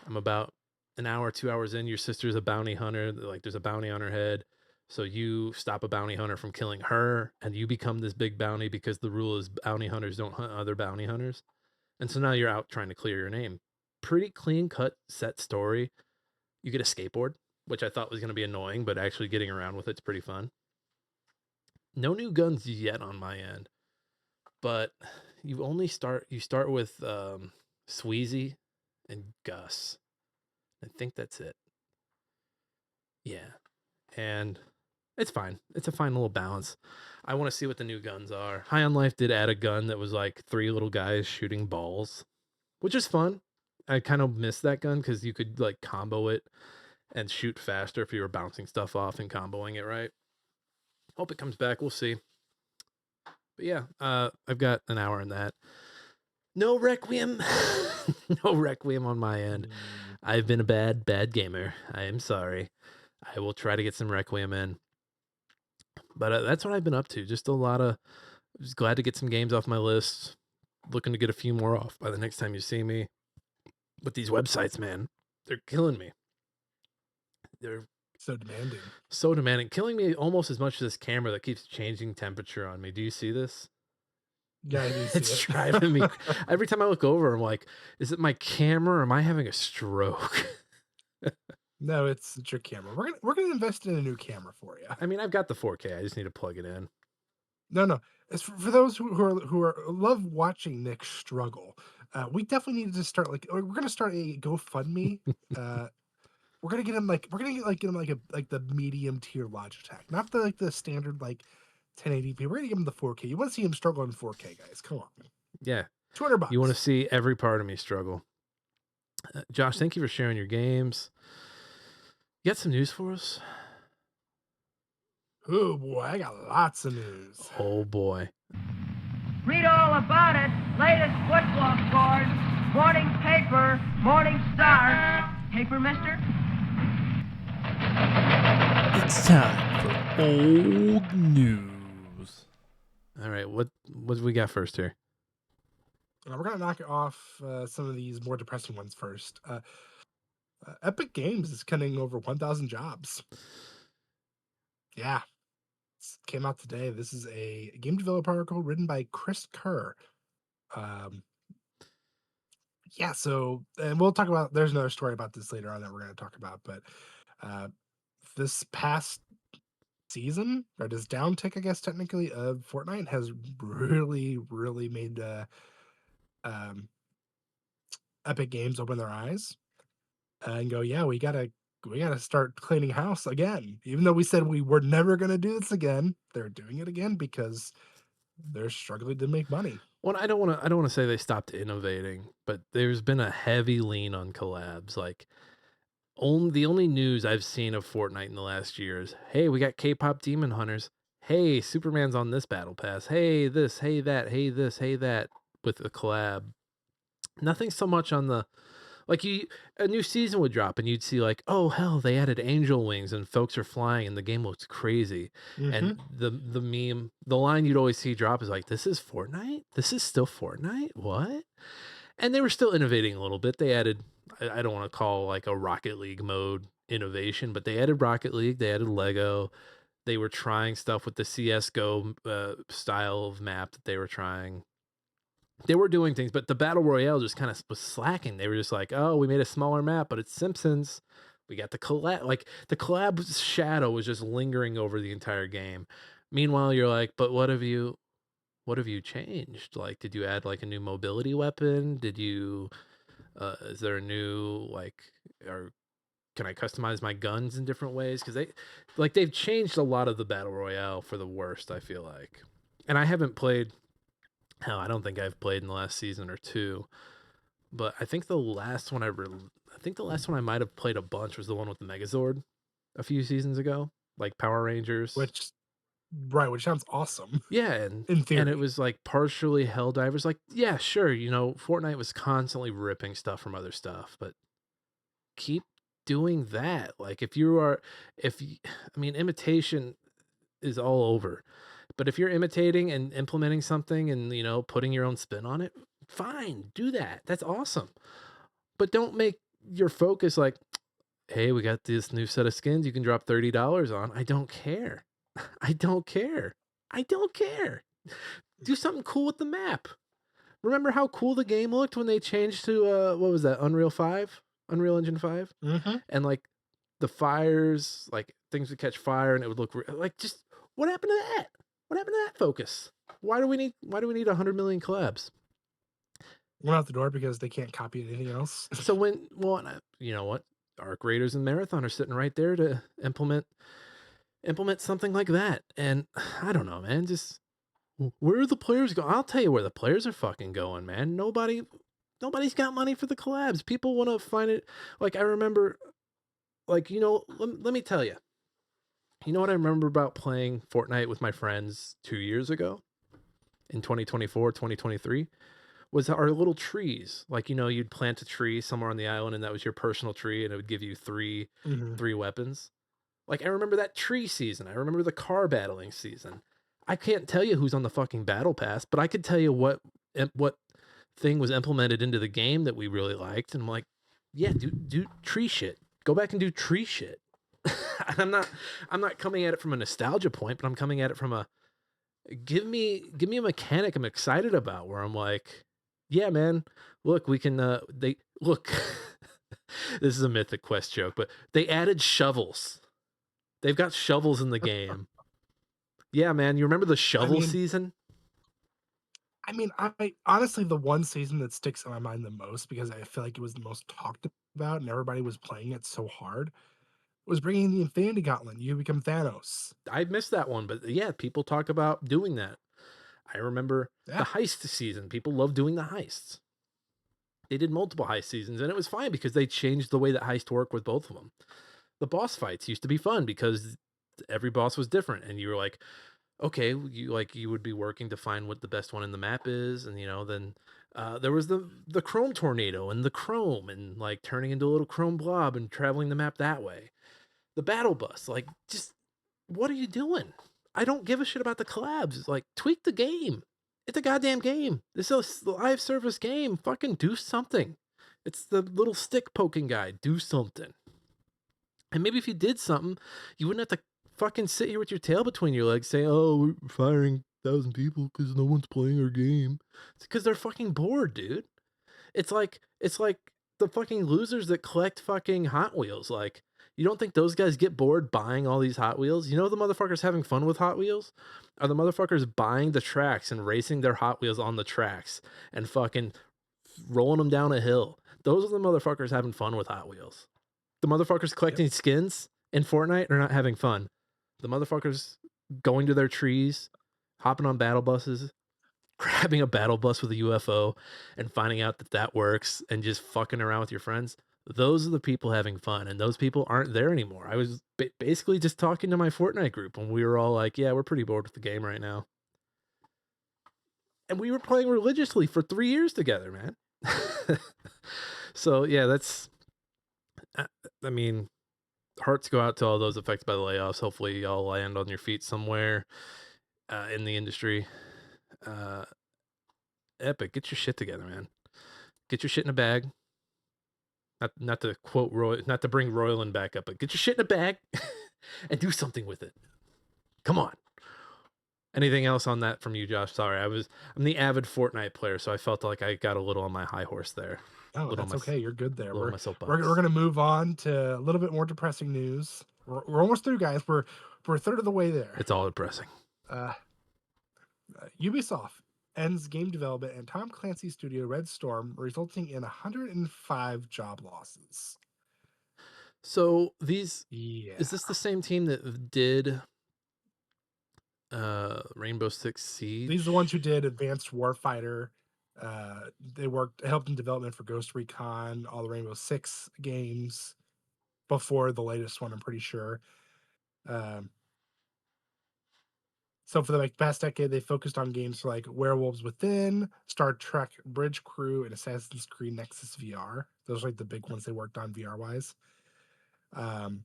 I'm about an hour, 2 hours in. Your sister's a bounty hunter. Like there's a bounty on her head. So you stop a bounty hunter from killing her, and you become this big bounty because the rule is bounty hunters don't hunt other bounty hunters. And so now you're out trying to clear your name. Pretty clean cut set story. You get a skateboard, which I thought was going to be annoying, but actually getting around with it's pretty fun. No new guns yet on my end, but you start with Sweezy and Gus. I think that's it. Yeah. And it's fine. It's a fine little balance. I want to see what the new guns are. High on Life did add a gun that was like 3 little guys shooting balls, which is fun. I kind of miss that gun because you could like combo it and shoot faster if you were bouncing stuff off and comboing it right. Hope it comes back. We'll see. But yeah, I've got an hour in that. No Requiem. No Requiem on my end. Mm. I've been a bad gamer. I am sorry. I will try to get some Requiem in. But that's what I've been up to. Just a lot of. Just glad to get some games off my list. Looking to get a few more off by the next time you see me. But these websites, man, they're killing me. They're So demanding. so demanding, killing me almost as much as this camera that keeps changing temperature on me. Do you see this? Yeah, I do see It's it. driving me. Every time I look over, I'm like, is it my camera or am I having a stroke? No, it's your camera. We're gonna invest in a new camera for you. I mean, I've got the 4K. I just need to plug it in. No, no. It's for those who are love watching Nick struggle. We definitely need to start we're gonna start a GoFundMe. Uh, we're gonna get him like the medium tier Logitech, not the standard like 1080p. We're gonna give him the 4K. You want to see him struggle in 4K, guys? Come on, Yeah. 200 You want to bucks. see every part of me struggle. Josh, thank you for sharing your games. You got some news for us? Oh boy, I got lots of news. Oh boy. Read all about it. Latest football scores. Morning paper. Morning star. Paper, mister? It's time for old news. All right, what do we got first here? We're gonna knock off some of these more depressing ones first. Epic Games is cutting over 1,000 jobs. Yeah, came out today. This is a game developer article written by Chris Kerr. Um, yeah, so and we'll talk about. There's another story about this later on that we're going to talk about, but uh, this past season or this downtick, I guess technically, of Fortnite has really made um, Epic Games open their eyes and go, yeah, we gotta start cleaning house again. Even though we said we were never gonna do this again, they're doing it again because they're struggling to make money. Well, I don't want to say they stopped innovating, but there's been a heavy lean on collabs. Like the only news I've seen of Fortnite in the last year is, hey, we got K-pop Demon Hunters. Hey, Superman's on this battle pass. Hey, this, hey that, hey this, hey that with a collab. Nothing so much on the like a new season would drop and you'd see like, oh hell, they added angel wings and folks are flying and the game looks crazy. Mhm. And the meme, the line you'd always see drop is like, this is Fortnite? This is still Fortnite? What? And they were still innovating a little bit. They added I don't want to call like a Rocket League mode innovation, but they added Rocket League, they added Lego. They were trying stuff with the CS:GO style of map that they were trying. They were doing things, but the battle royale just kind of was slacking. They were just like, "Oh, we made a smaller map, but it's Simpsons. We got the collab." Like the collab shadow was just lingering over the entire game. Meanwhile, you're like, "But what have you changed? Like, did you add like a new mobility weapon? Did you is there a new like or can I customize my guns in different ways?" Because they've changed a lot of the battle royale for the worst, I feel like. And I haven't played. Hell, I don't think I've played in the last season or two. But I think the last one I might have played a bunch was the one with the Megazord a few seasons ago, like Power Rangers. Which sounds awesome. Yeah, in and theory. it was like partially Helldivers. Like, yeah, sure, Fortnite was constantly ripping stuff from other stuff, but keep doing that. Like, imitation is all over. But if you're imitating and implementing something and, putting your own spin on it, fine, do that. That's awesome. But don't make your focus like, hey, we got this new set of skins you can drop $30 on. I don't care. I don't care. I don't care. Do something cool with the map. Remember how cool the game looked when they changed to what was that, Unreal Engine 5? Mm-hmm. And like the fires, like things would catch fire and it would look like, just what happened to that? What happened to that focus? Why do we need 100 million collabs? Went out the door because they can't copy anything else. So you know what? Arc Raiders and Marathon are sitting right there to implement something like that. And I don't know, man, just where are the players going? I'll tell you where the players are fucking going, man. Nobody's got money for the collabs. People want to find it. Like, I remember, like, let me tell you. You know what I remember about playing Fortnite with my friends 2 years ago in 2024, 2023? Was our little trees. Like, you'd plant a tree somewhere on the island and that was your personal tree and it would give you three weapons. Like, I remember that tree season. I remember the car battling season. I can't tell you who's on the fucking battle pass, but I could tell you what thing was implemented into the game that we really liked. And I'm like, yeah, do tree shit. Go back and do tree shit. I'm not coming at it from a nostalgia point, but I'm coming at it from a give me a mechanic I'm excited about, where I'm like, yeah, man, look, we can this is a Mythic Quest joke, but they added shovels. They've got shovels in the game. Yeah, man, you remember the shovel season? I mean, I honestly, the one season that sticks in my mind the most, because I feel like it was the most talked about and everybody was playing it so hard, was bringing the Infinity Gauntlet. You become Thanos. I missed that one, but yeah, people talk about doing that. I remember the Yeah. heist season. People love doing the heists. They did multiple heist seasons, and it was fine because they changed the way that heist worked with both of them. The boss fights used to be fun because every boss was different, and you were like, okay, you would be working to find what the best one in the map is, and then there was the chrome tornado and the chrome, and like turning into a little chrome blob and traveling the map that way. The battle bus, like, just what are you doing? I don't give a shit about the collabs. Like, tweak the game. It's a goddamn game. This is a live service game. Fucking do something. It's the little stick poking guy. Do something. And maybe if you did something, you wouldn't have to fucking sit here with your tail between your legs saying, oh, we're firing 1,000 people because no one's playing our game. It's because they're fucking bored, dude. It's like the fucking losers that collect fucking Hot Wheels. Like, you don't think those guys get bored buying all these Hot Wheels? You know the motherfuckers having fun with Hot Wheels? Are the motherfuckers buying the tracks and racing their Hot Wheels on the tracks and fucking rolling them down a hill? Those are the motherfuckers having fun with Hot Wheels. The motherfuckers collecting skins in Fortnite are not having fun. The motherfuckers going to their trees, hopping on battle buses, grabbing a battle bus with a UFO and finding out that works and just fucking around with your friends. Those are the people having fun, and those people aren't there anymore. I was basically just talking to my Fortnite group when we were all like, yeah, we're pretty bored with the game right now. And we were playing religiously for 3 years together, man. So yeah, hearts go out to all those affected by the layoffs. Hopefully y'all land on your feet somewhere in the industry. Epic, get your shit together, man. Get your shit in a bag. Not to quote Roy, not to bring Royland back up, but get your shit in a bag and do something with it. Come on. Anything else on that from you, Josh? Sorry, I'm the avid Fortnite player, so I felt like I got a little on my high horse there. Oh, Little on that's my okay. You're good there. little on We're my soapbox. we're gonna move on to a little bit more depressing news. We're almost through, guys. We're a third of the way there. It's all depressing. Uh, Ubisoft ends game development and Tom Clancy's studio Red Storm, resulting in 105 job losses. So these Yeah, is this the same team that did Rainbow Six Siege? these are the ones who did Advanced Warfighter. They helped in development for Ghost Recon, all the Rainbow Six games before the latest one, I'm pretty sure. So for the past decade, they focused on games like Werewolves Within, Star Trek Bridge Crew, and Assassin's Creed Nexus VR. Those are like the big ones they worked on VR wise. And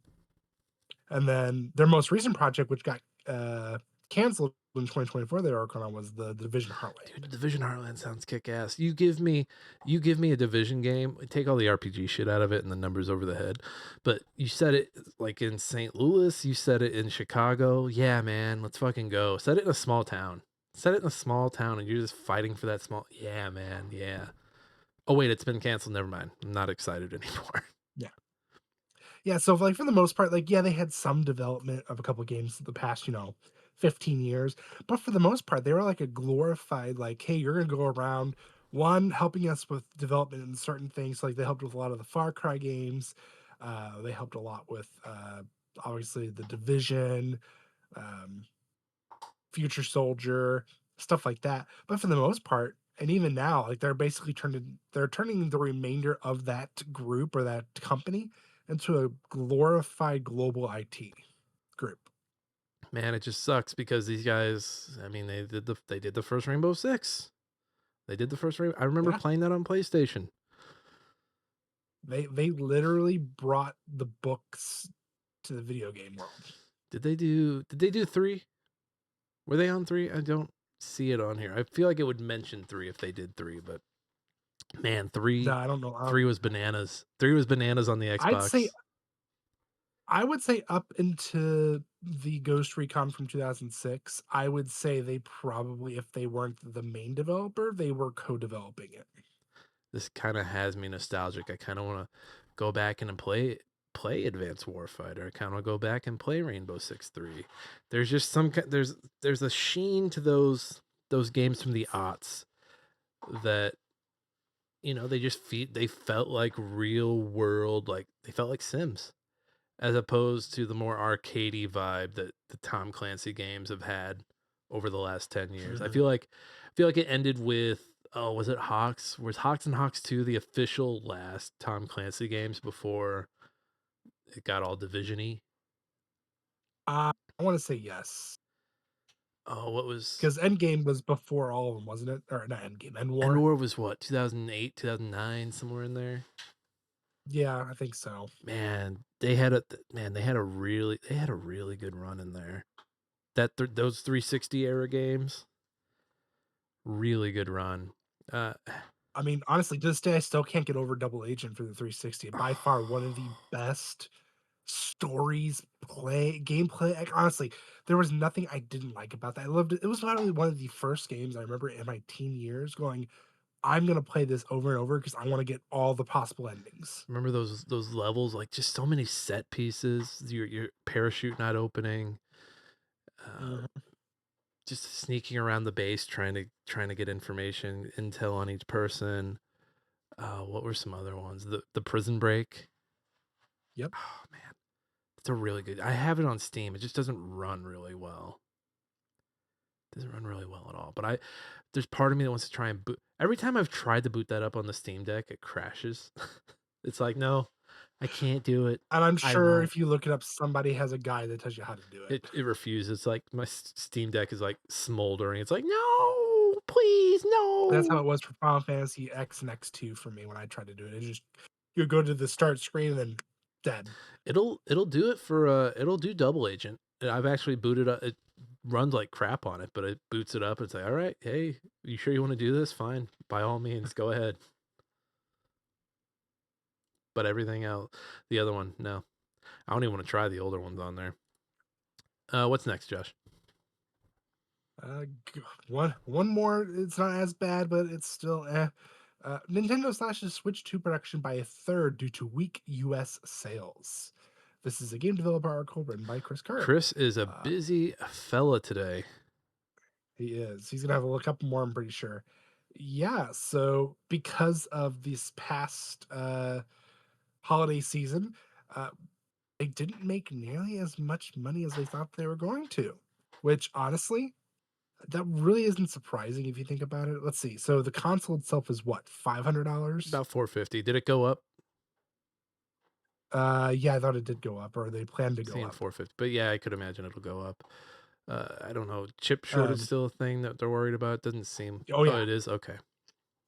then their most recent project, which got canceled in 2024, they were working on was the Division Heartland. Dude, Division Heartland sounds kick ass. You give me a Division game, take all the RPG shit out of it and the numbers over the head. But you said it like in St. Louis, you said it in Chicago. Yeah, man, let's fucking go. Set it in a small town. Set it in a small town and you're just fighting for that small. Yeah, man. Yeah. Oh wait, it's been canceled. Never mind. I'm not excited anymore. Yeah, so like for the most part, like they had some development of a couple of games the past, 15 years, but for the most part, they were like a glorified like, hey, you're gonna go around one helping us with development in certain things. Like they helped with a lot of the Far Cry games. They helped a lot with obviously the Division, Future Soldier, stuff like that. But for the most part, and even now, like they're basically turning the remainder of that group or that company into a glorified global IT group. Man, it just sucks because these guys, I mean, they did the first Rainbow Six. They did the first Rainbow. I remember Yeah. playing that on PlayStation. They literally brought the books to the video game world. Did they do 3? Were they on 3? I don't see it on here. I feel like it would mention 3 if they did 3, but man, 3 No, I don't know. 3 was bananas. 3 was bananas on the Xbox. I would say up into the Ghost Recon from 2006, I would say they probably, if they weren't the main developer, they were co-developing it. This kind of has me nostalgic. I kind of want to go back and play Advanced Warfighter. I kind of go back and play Rainbow Six 3. There's just there's a sheen to those games from the aughts that they felt like real world, like they felt like Sims, as opposed to the more arcadey vibe that the Tom Clancy games have had over the last 10 years. I feel like it ended with, was it Hawks? Was Hawks and Hawks 2 the official last Tom Clancy games before it got all Division-y? I want to say yes. Oh, what was... Because Endgame was before all of them, wasn't it? Or not Endgame, End War. End War was what, 2008, 2009, somewhere in there? Yeah, I think so. Man, they had a really good run in there. Those 360 era games, really good run. I mean, honestly, to this day, I still can't get over Double Agent for the 360. By far, one of the best stories, gameplay. Like, honestly, there was nothing I didn't like about that. I loved it. It was probably one of the first games I remember in my teen years going, I'm gonna play this over and over because I want to get all the possible endings. Remember those levels, like just so many set pieces, your parachute not opening, just sneaking around the base trying to get intel on each person. What were some other ones? The prison break. Yep. Oh man, it's a really good. I have it on Steam. It just doesn't run really well. It doesn't run really well at all. But there's part of me that wants to try and boot. Every time I've tried to boot that up on the Steam Deck, it crashes. It's like, no, I can't do it. And I'm sure if you look it up, somebody has a guide that tells you how to do it. It refuses. It's like my Steam Deck is like smoldering. It's like, no, please, no. That's how it was for Final Fantasy X and X2 for me when I tried to do it. It just, you go to the start screen and then dead. It'll do it for it'll do Double Agent. I've actually booted up. It runs like crap on it, but it boots it up and it's like, all right, hey, you sure you want to do this? Fine, by all means, go ahead. But everything else, the other one, no. I don't even want to try the older ones on there. What's next, Josh? One more. It's not as bad, but it's still eh. Nintendo slashes Switch 2 production by a third due to weak U.S. sales. This is a game developer article written by Chris Kerr. Chris is a Uh, busy fella today. He is. He's gonna have a couple more, I'm pretty sure. Yeah, so because of this past holiday season, uh, they didn't make nearly as much money as they thought they were going to, which honestly, that really isn't surprising if you think about it. Let's see. So the console itself is what, $500? About 450. Did it go up? Yeah, I thought it did go up, or they planned to go Seeing up. 450, but yeah, I could imagine it'll go up. I don't know. Chip shortage Um, still a thing that they're worried about? Doesn't seem. oh Oh, yeah, it is. Okay.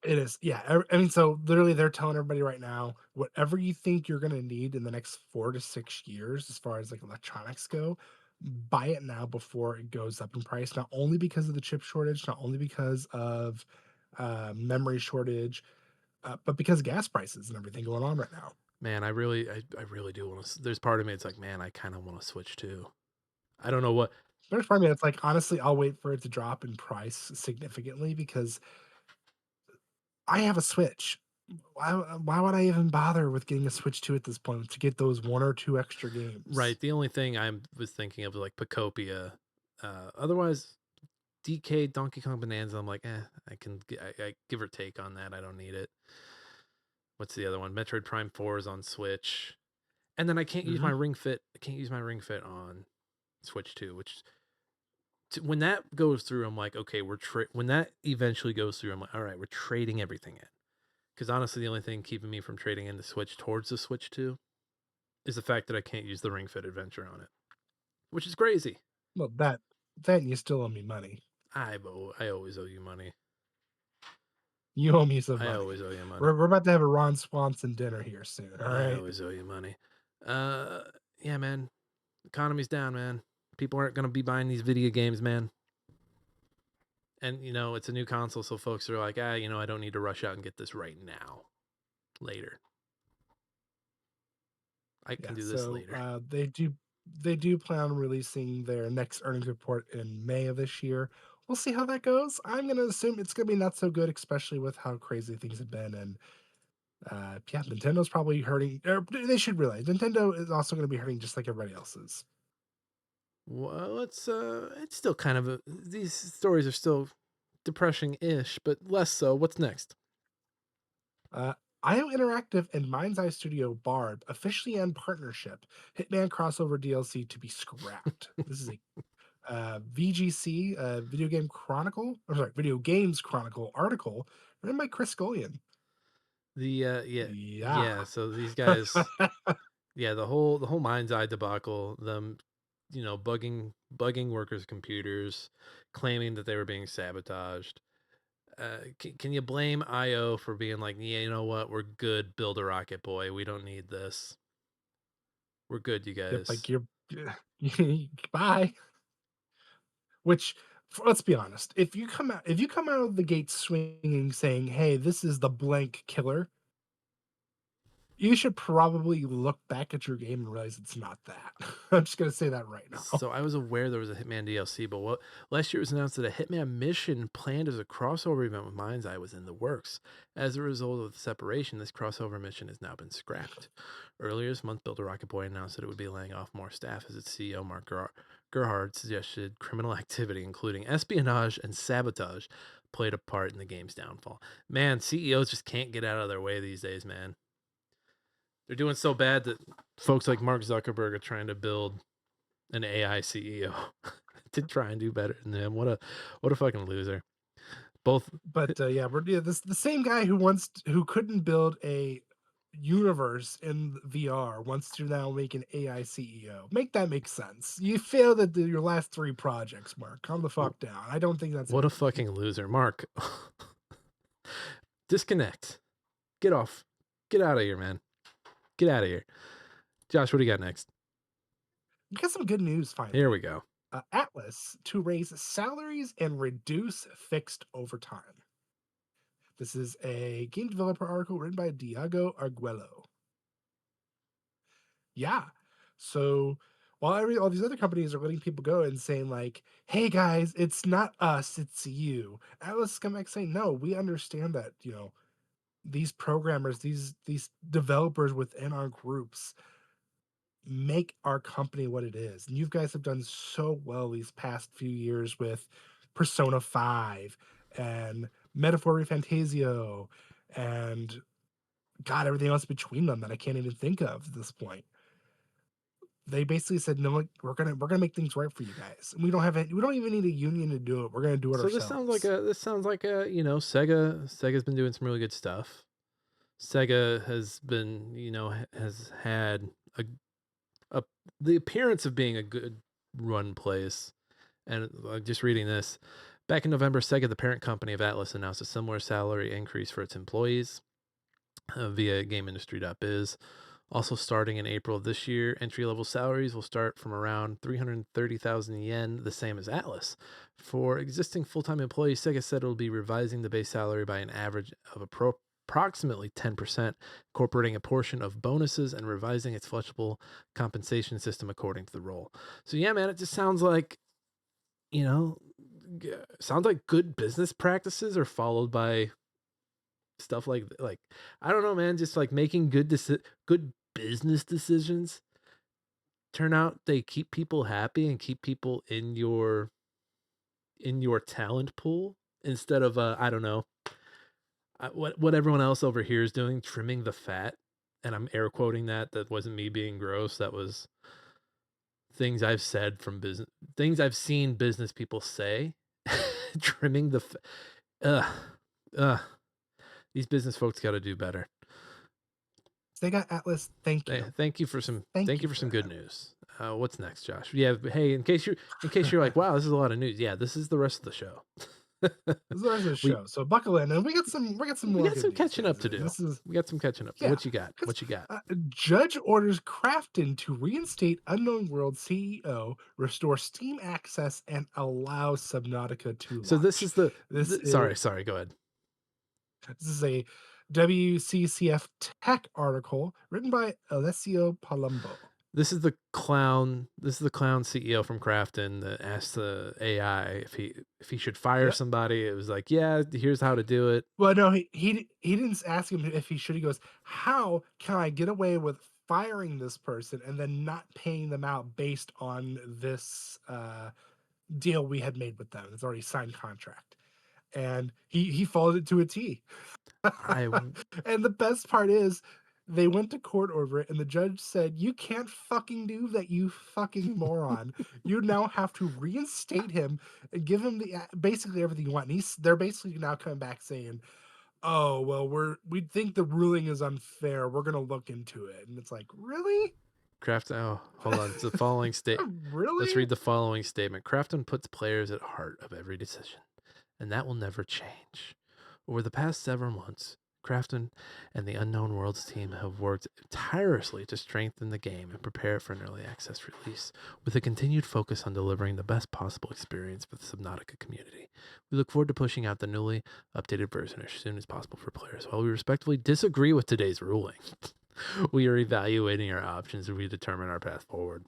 it is. Yeah, I mean, so literally, they're telling everybody right now, whatever you think you're gonna need in the next 4 to 6 years, as far as like electronics go, buy it now before it goes up in price. Not only because of the chip shortage, not only because of memory shortage, but because of gas prices and everything going on right now. Man, I really do want to. There's part of me. It's like, man, I kind of want to switch too. I don't know what. There's part of me that's like, honestly, I'll wait for it to drop in price significantly because I have a Switch. Why would I even bother with getting a Switch 2 at this point to get those 1 or 2 extra games? Right. The only thing I was thinking of like Pacopia. Otherwise, DK Donkey Kong Bonanza. I'm like, I give or take on that. I don't need it. What's the other one? Metroid Prime 4 is on Switch, and then I can't use my Mhm. Ring Fit. I can't use my Ring Fit on Switch 2, which when that goes through, I'm like, okay, when that eventually goes through, I'm like, all right, we're trading everything in. Because honestly, the only thing keeping me from trading in the Switch towards the Switch 2 is the fact that I can't use the Ring Fit Adventure on it, which is crazy. Well, that and you still owe me money. I always owe you money. You owe me some I money. always owe you money. We're about to have a Ron Swanson dinner here soon, all I right? always owe you money. Yeah, man. Economy's down, man. People aren't gonna be buying these video games, man. And it's a new console, so folks are like, I don't need to rush out and get this right now. Later. I Yeah, can do this so later. they do plan on releasing their next earnings report in May of this year. We'll see how that goes. I'm gonna assume it's gonna be not so good, especially with how crazy things have been. And yeah, Nintendo's probably hurting. Or they should realize Nintendo is also gonna be hurting just like everybody else is. Well, it's still kind of these stories are still depressing-ish, but less so. What's next? Uh, IO Interactive and Mind's Eye Studio Barb officially end partnership. Hitman crossover DLC to be scrapped. This is a VGC Video Game Chronicle, or sorry, Video Games Chronicle article written by Chris Scullion. The Yeah. so these guys, yeah, the whole Mind's Eye debacle, them, bugging workers' computers, claiming that they were being sabotaged. Can you blame IO for being like, yeah, you know what, we're good, build a rocket boy, we don't need this, we're good, you Yep, guys. like you're bye. Which let's be honest, if you come out of the gate swinging saying, "Hey, this is the blank killer," you should probably look back at your game and realize it's not that. I'm just gonna say that right now. So I was aware there was a Hitman DLC, but what last year it was announced that a Hitman mission planned as a crossover event with Mind's Eye was in the works. As a result of the separation, this crossover mission has now been scrapped. Earlier this month, Builder Rocket Boy announced that it would be laying off more staff as its CEO Mark Gerhard suggested criminal activity, including espionage and sabotage, played a part in the game's downfall. Man, CEOs just can't get out of their way these days, man. They're doing so bad that folks like Mark Zuckerberg are trying to build an AI CEO to try and do better than him. What a fucking loser. Both. But yeah, this the same guy who couldn't build a universe in VR wants to now make an AI CEO. Make that make sense. You failed at your last 3 projects, Mark. Calm the fuck down. I don't think that's What a healthy. fucking loser, Mark. Disconnect. Get off. Get out of here, man. Get out of here. Josh, what do you got next? We got some good news finally. Here we go. Atlas to raise salaries and reduce fixed overtime. This is a game developer article written by Diego Arguello. Yeah. So while all these other companies are letting people go and saying like, "Hey guys, it's not us, it's you." Atlas is coming back saying, "No, we understand that these programmers, these developers within our groups make our company what it is. And you guys have done so well these past few years with Persona 5 and Metaphor Refantasio and God, everything else between them that I can't even think of at this point." They basically said, "No, like, we're gonna make things right for you guys. And we don't even need a union to do it. We're gonna do it So ourselves." this sounds like a Sega's been doing some really good stuff. Sega has been has had a the appearance of being a good run place. And just reading this, back in November, Sega, the parent company of Atlas, announced a similar salary increase for its employees via GameIndustry.biz. Also, starting in April of this year, entry-level salaries will start from around 330,000 yen, the same as Atlas. For existing full-time employees, Sega said it will be revising the base salary by an average of approximately 10%, incorporating a portion of bonuses and revising its flexible compensation system according to the role. So yeah, man, it just sounds like, sounds like good business practices are followed by stuff like I don't know, man, just like making good business decisions turn out they keep people happy and keep people in your talent pool instead of I don't know, what everyone else over here is doing, trimming the fat. And I'm air quoting that wasn't me being gross, that was things I've said from business, things I've seen business people say. Trimming the these business folks got to do better. They got Atlas. Thank you. Thank you for some good news. What's next, Josh? Yeah, hey, in case you're like, wow, this is a lot of news. Yeah, this is the rest of the show. This is the rest of the show. So buckle in, and we got some more. We got some catching up to do. We got some catching up. Yeah, what you got? Judge orders Crafton to reinstate Unknown World CEO, restore Steam access, and allow Subnautica to launch. So this is sorry, go ahead. This is a WCCF Tech article written by Alessio Palumbo. This is the clown CEO from Crafton that asked the AI if he should fire somebody. It was like, yeah, here's how to do it. Well, no, he didn't ask him if he should. He goes, how can I get away with firing this person and then not paying them out based on this deal we had made with them? It's already signed contract. And he followed it to a T. And the best part is they went to court over it, and the judge said, "You can't fucking do that, you fucking moron. You now have to reinstate him and give him basically everything you want." And they're basically now coming back saying, "Oh, well, we think the ruling is unfair. We're gonna look into it." And it's like, really? Hold on. It's the following statement. Really? Let's read the following statement. Crafton puts players at heart of every decision, and that will never change. Over the past several months, Crafton and the Unknown Worlds team have worked tirelessly to strengthen the game and prepare it for an early access release, with a continued focus on delivering the best possible experience for the Subnautica community. We look forward to pushing out the newly updated version as soon as possible for players. While we respectfully disagree with today's ruling, we are evaluating our options as we determine our path forward.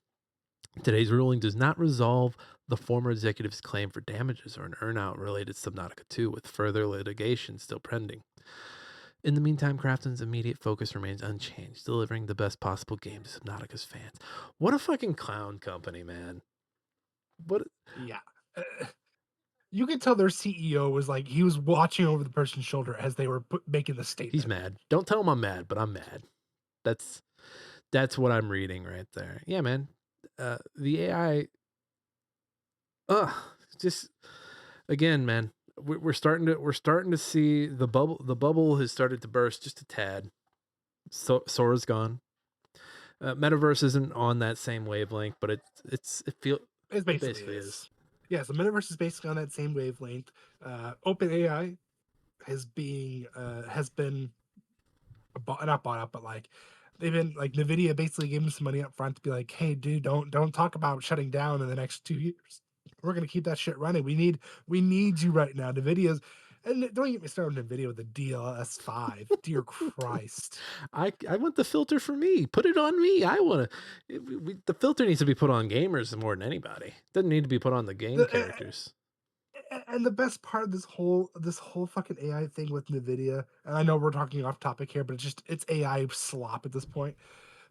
Today's ruling does not resolve the former executive's claim for damages or an earnout related to Subnautica 2, with further litigation still pending. In the meantime, Crafton's immediate focus remains unchanged, delivering the best possible game to Subnautica's fans. What a fucking clown company, man. What? Yeah. You could tell their CEO was like, he was watching over the person's shoulder as they were making the statement. He's mad. Don't tell him I'm mad, but I'm mad. That's what I'm reading right there. Yeah, man. The AI, just again, man, we're starting to see the bubble. The bubble has started to burst just a tad. Sora's gone. Metaverse isn't on that same wavelength, but it basically is. Yeah, so Metaverse is basically on that same wavelength. OpenAI has been not bought up, but like they've been like NVIDIA basically gave them some money up front to be like, hey, dude, don't talk about shutting down in the next 2 years. We're gonna keep that shit running. We need you right now. NVIDIA's And don't get me started on NVIDIA with the DLS5. Dear Christ. I want the filter for me. Put it on me. I want to. The filter needs to be put on gamers more than anybody. Doesn't need to be put on the game characters. And the best part of this whole fucking AI thing with NVIDIA, and I know we're talking off topic here, but it's AI slop at this point.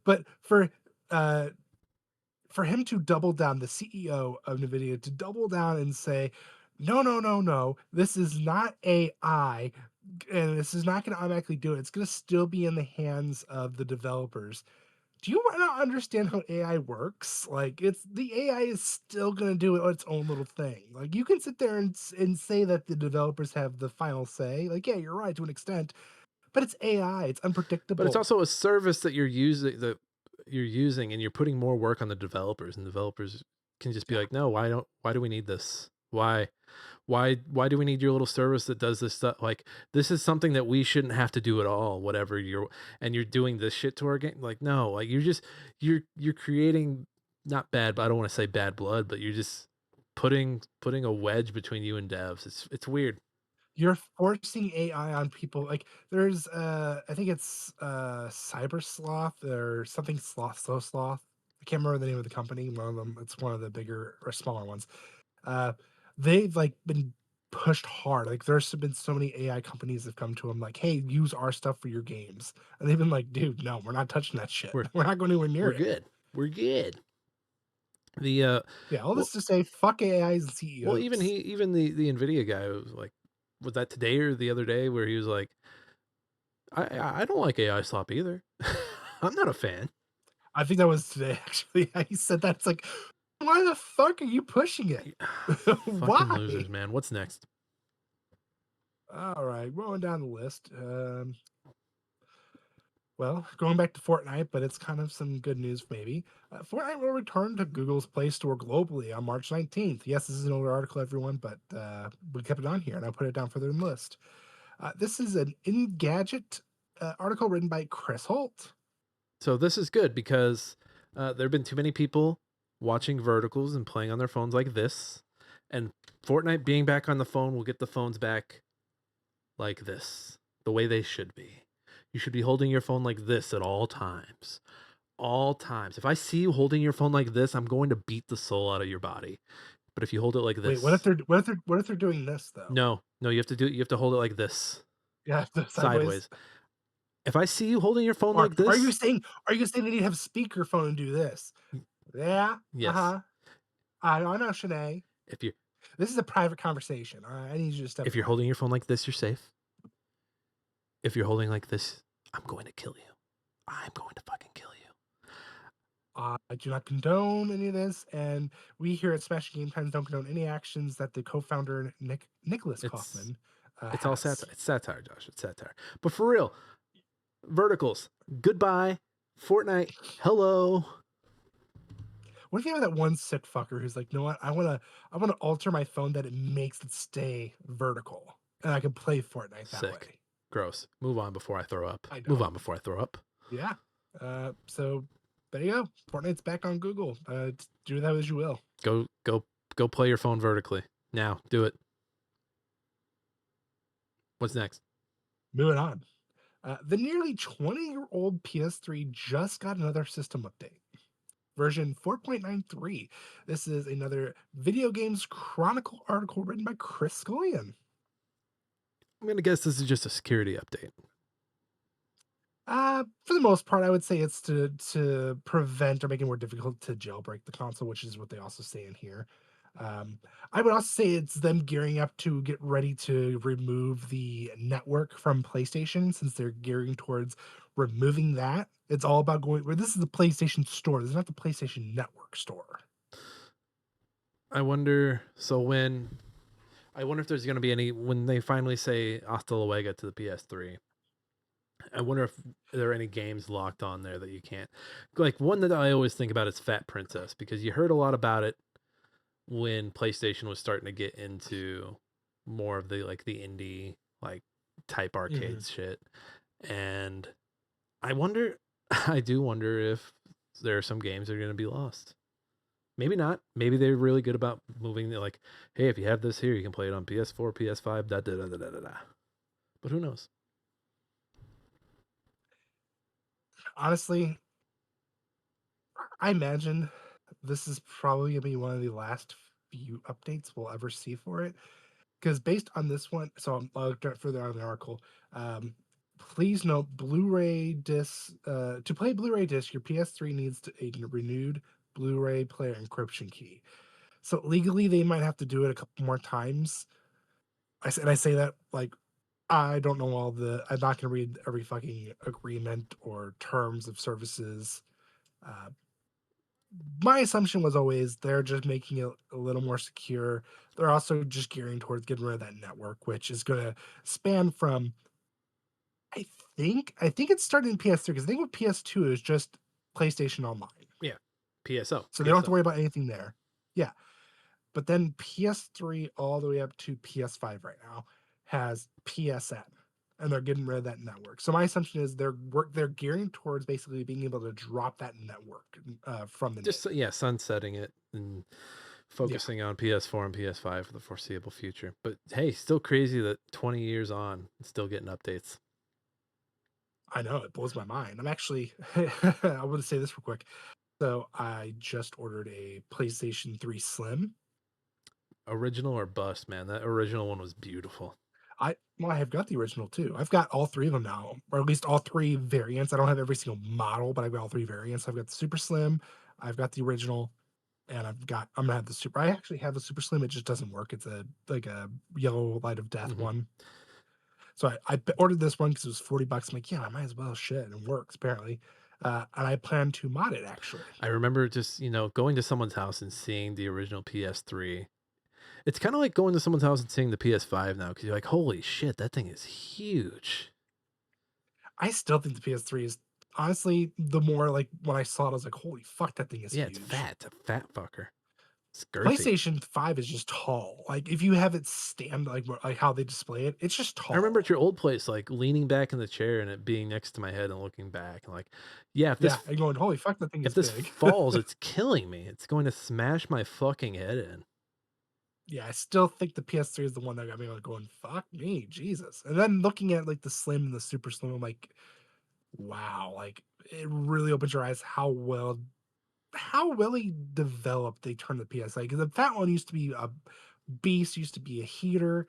But for him to double down, the CEO of NVIDIA to double down and say, no, this is not AI, and this is not going to automatically do it. It's going to still be in the hands of the developers. Do you not understand how AI works? Like, the AI is still going to do its own little thing. Like, you can sit there and say that the developers have the final say. Like, yeah, you're right to an extent, but it's AI. It's unpredictable. But it's also a service that you're using, and you're putting more work on the developers, and developers can just be like, no, why do we need this? Why do we need your little service that does this stuff? Like, this is something that we shouldn't have to do at all, whatever you're doing this shit to our game. Like, no, like you're creating not bad, but I don't want to say bad blood, but you're just putting a wedge between you and devs. It's weird. You're forcing AI on people. Like, there's I think it's Cyber Sloth or something Sloth. I can't remember the name of the company. One of them, it's one of the bigger or smaller ones. They've like been pushed hard. Like, there's been so many AI companies that have come to them like, hey, use our stuff for your games. And they've been like, dude, no, we're not touching that shit. We're not going anywhere near it. We're good. The all this to say, fuck AIs and CEOs. Well, even the NVIDIA guy was like, was that today or the other day, where he was like, I don't like AI slop either. I'm not a fan. I think that was today, actually. He said that. It's like, why the fuck are you pushing it? Why? Fucking losers, man. What's next? All right, rolling down the list. Well, going back to Fortnite, but it's kind of some good news, maybe. Fortnite will return to Google's Play Store globally on March 19th. Yes, this is an older article, everyone, but we kept it on here, and I put it down further in the list. This is an Engadget article written by Chris Holt. So this is good because there have been too many people watching verticals and playing on their phones like this. And Fortnite being back on the phone will get the phones back like this, the way they should be. You should be holding your phone like this at all times. All times. If I see you holding your phone like this, I'm going to beat the soul out of your body. But if you hold it like this, wait, what if they're doing this though? No, you have to hold it like this. Yeah, sideways. If I see you holding your phone like this, are you saying they need to have speakerphone and do this? Yeah. Yes. I know, Shanae. This is a private conversation. All right, I need you to step. If you're holding your phone like this, you're safe. If you're holding like this, I'm going to kill you. I'm going to fucking kill you. I do not condone any of this, and we here at Smashing Game Times don't condone any actions that the co-founder Nicholas Kaufman. It's all satire. It's satire, Josh. It's satire. But for real, verticals. Goodbye. Fortnite. Hello. What if you have that one sick fucker who's like, you know what? I wanna alter my phone that it makes it stay vertical, and I can play Fortnite that way. Gross. Move on before I throw up. Move on before I throw up. Yeah. So there you go. Fortnite's back on Google. Do that as you will. Go play your phone vertically. Now, do it. What's next? Moving on. The nearly 20-year-old PS3 just got another system update. Version 4.93. This is another Video Games Chronicle article written by Chris Scullion. I'm going to guess this is just a security update. For the most part, I would say it's to prevent or make it more difficult to jailbreak the console, which is what they also say in here. I would also say it's them gearing up to get ready to remove the network from PlayStation, since they're gearing towards removing that. It's all about going where this is the PlayStation Store. This is not the PlayStation Network store. I wonder if there's going to be any, when they finally say hasta luego to the PS3, I wonder if there are any games locked on there that you can't. Like, one that I always think about is Fat Princess, because you heard a lot about it when PlayStation was starting to get into more of the indie type arcade shit. And I do wonder if there are some games that are going to be lost. Maybe not. Maybe they're really good about moving. They're like, hey, if you have this here, you can play it on PS4, PS5, da da da da da da. But who knows? Honestly, I imagine this is probably gonna be one of the last few updates we'll ever see for it. Because based on this one, so I'll get further on the article. Please note, Blu-ray disc. To play Blu-ray disc, your PS3 needs a renewed Blu-ray player encryption key. So legally, they might have to do it a couple more times. I say that like I don't know all the. I'm not gonna read every fucking agreement or terms of services. Uh, my assumption was always they're just making it a little more secure. They're also just gearing towards getting rid of that network, which is going to span from. I think it's starting in PS3 because I think with PS2 is just PlayStation Online, PSO. so they don't have to PSO. worry about anything there. Yeah, but then PS3 all the way up to PS5 right now has PSN, and they're getting rid of that network. So my assumption is they're gearing towards basically being able to drop that network from the Just name. sunsetting it and Yeah, focusing on PS4 and PS5 for the foreseeable future. But hey, still crazy that 20 years on, still getting updates. I know, it blows my mind. I'm actually I want to say this real quick. So I just ordered a PlayStation 3 Slim. Original or bust, man. That original one was beautiful. I have got the original too. I've got all three of them now, or at least all three variants. I don't have every single model, but I've got all three variants. I've got the Super Slim, I've got the original, and I'm gonna have the Super. I actually have the Super Slim. It just doesn't work. It's a yellow light of death one. So I ordered this one because it was $40. I'm like, yeah, I might as well. Shit, and it works apparently. And I plan to mod it actually. I remember just, going to someone's house and seeing the original PS3. It's kind of like going to someone's house and seeing the PS5 now because you're like, holy shit, that thing is huge. I still think the PS3 is honestly the more like when I saw it, I was like, holy fuck, that thing is Yeah, huge. it's fat. It's a fat fucker. It's girthy. PlayStation 5 is just tall. Like if you have it stand like how they display it, it's just tall. I remember at your old place, like leaning back in the chair and it being next to my head and looking back and like, yeah, and going, holy fuck, that thing if is this big. falls, it's killing me. It's going to smash my fucking head in. Yeah, I still think the PS3 is the one that got me like going, fuck me, Jesus. And then looking at like the Slim and the Super Slim, I'm like, wow, like it really opens your eyes how well developed they turned the PS. Like the fat one used to be a beast, used to be a heater,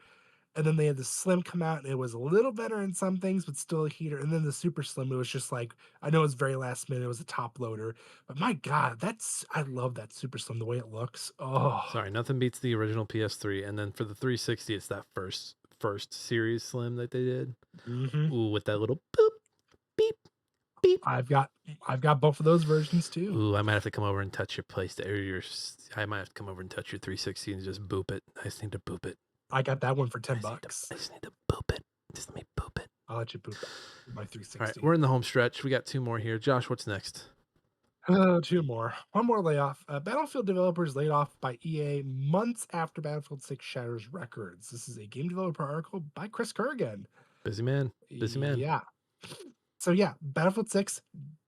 and then they had the Slim come out and it was a little better in some things, but still a heater. And then the Super Slim, it was just like, I know it was very last minute, it was a top loader, but my God, I love that Super Slim, the way it looks. Oh, Sorry, nothing beats the original PS3. And then for the 360, it's that first series Slim that they did. Ooh, with that little boop, beep, beep. I've got both of those versions too. Ooh, I might have to come over and touch your I might have to come over and touch your 360 and just boop it. I just need to boop it. I got that one for $10. I just need to boop it. Just let me boop it. I'll let you boop that. My 360. All right, we're in the home stretch. We got two more here. Josh, what's next? Two more. One more layoff. Battlefield developers laid off by EA months after Battlefield 6 shatters records. This is a game developer article by Chris Kurgan. Busy man. Busy man. Yeah. So yeah, Battlefield 6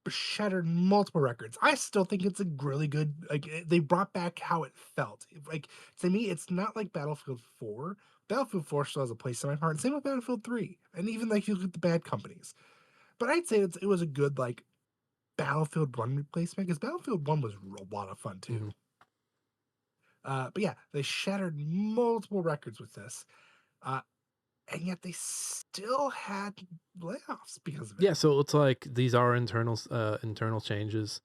shattered multiple records. I still think it's a really good, like they brought back how it felt. Like to me, it's not like Battlefield 4. Battlefield 4 still has a place in my heart. Same with Battlefield 3. And even like you look at the bad companies. But I'd say it was a good like Battlefield 1 replacement because Battlefield 1 was a lot of fun too. But yeah, they shattered multiple records with this. And yet they still had layoffs because of it. Yeah, so it's like these are internal changes,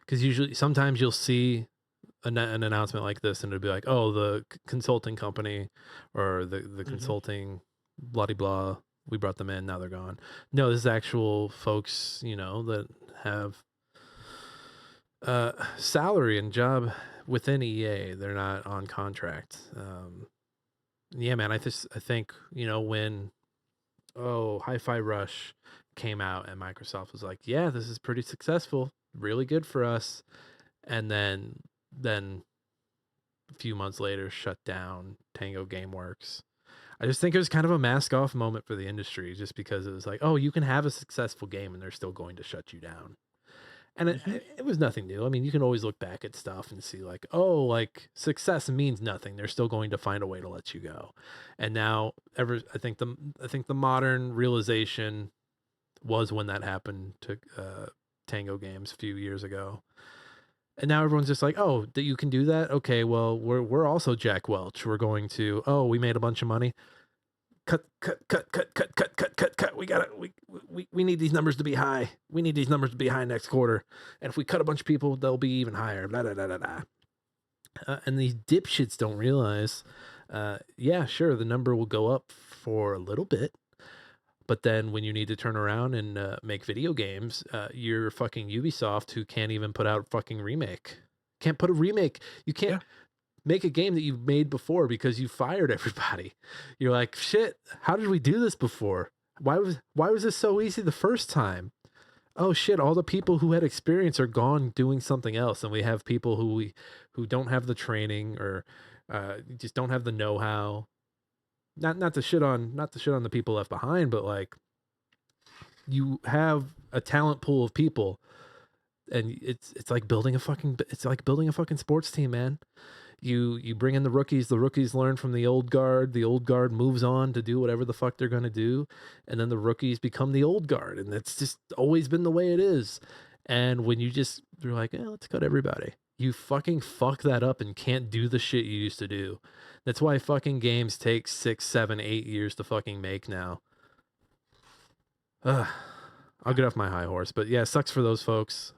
because sometimes you'll see an announcement like this and it'll be like, oh, the consulting company or the consulting blah blah, we brought them in, now they're gone. No, this is actual folks, that have salary and job within EA. They're not on contract. Yeah, man, I think, when Hi-Fi Rush came out and Microsoft was like, yeah, this is pretty successful, really good for us. And then a few months later shut down Tango Gameworks. I just think it was kind of a mask off moment for the industry, just because it was like, oh, you can have a successful game and they're still going to shut you down. And it was nothing new. I mean, you can always look back at stuff and see like, oh, like success means nothing. They're still going to find a way to let you go. And now I think the modern realization was when that happened to Tango Games a few years ago. And now everyone's just like, oh, that you can do that? Okay, well, we're also Jack Welch. We're going to, oh, we made a bunch of money. Cut. We need these numbers to be high. We need these numbers to be high next quarter. And if we cut a bunch of people, they'll be even higher. Blah, blah, blah, blah, blah. And these dipshits don't realize, yeah, sure, the number will go up for a little bit. But then when you need to turn around and make video games, you're fucking Ubisoft who can't even put out a fucking remake. Can't put a remake. You can't make a game that you've made before because you fired everybody. You're like, shit, how did we do this before? Why was this so easy the first time? Oh shit, all the people who had experience are gone doing something else, and we have people who don't have the training or just don't have the know-how. Not to shit on the people left behind, but like you have a talent pool of people, and it's like building a fucking sports team, man. You bring in the rookies learn from the old guard moves on to do whatever the fuck they're going to do, and then the rookies become the old guard, and that's just always been the way it is. And when you're like, let's cut everybody, you fucking fuck that up and can't do the shit you used to do. That's why fucking games take 6, 7, 8 years to fucking make now. I'll get off my high horse, but yeah, sucks for those folks.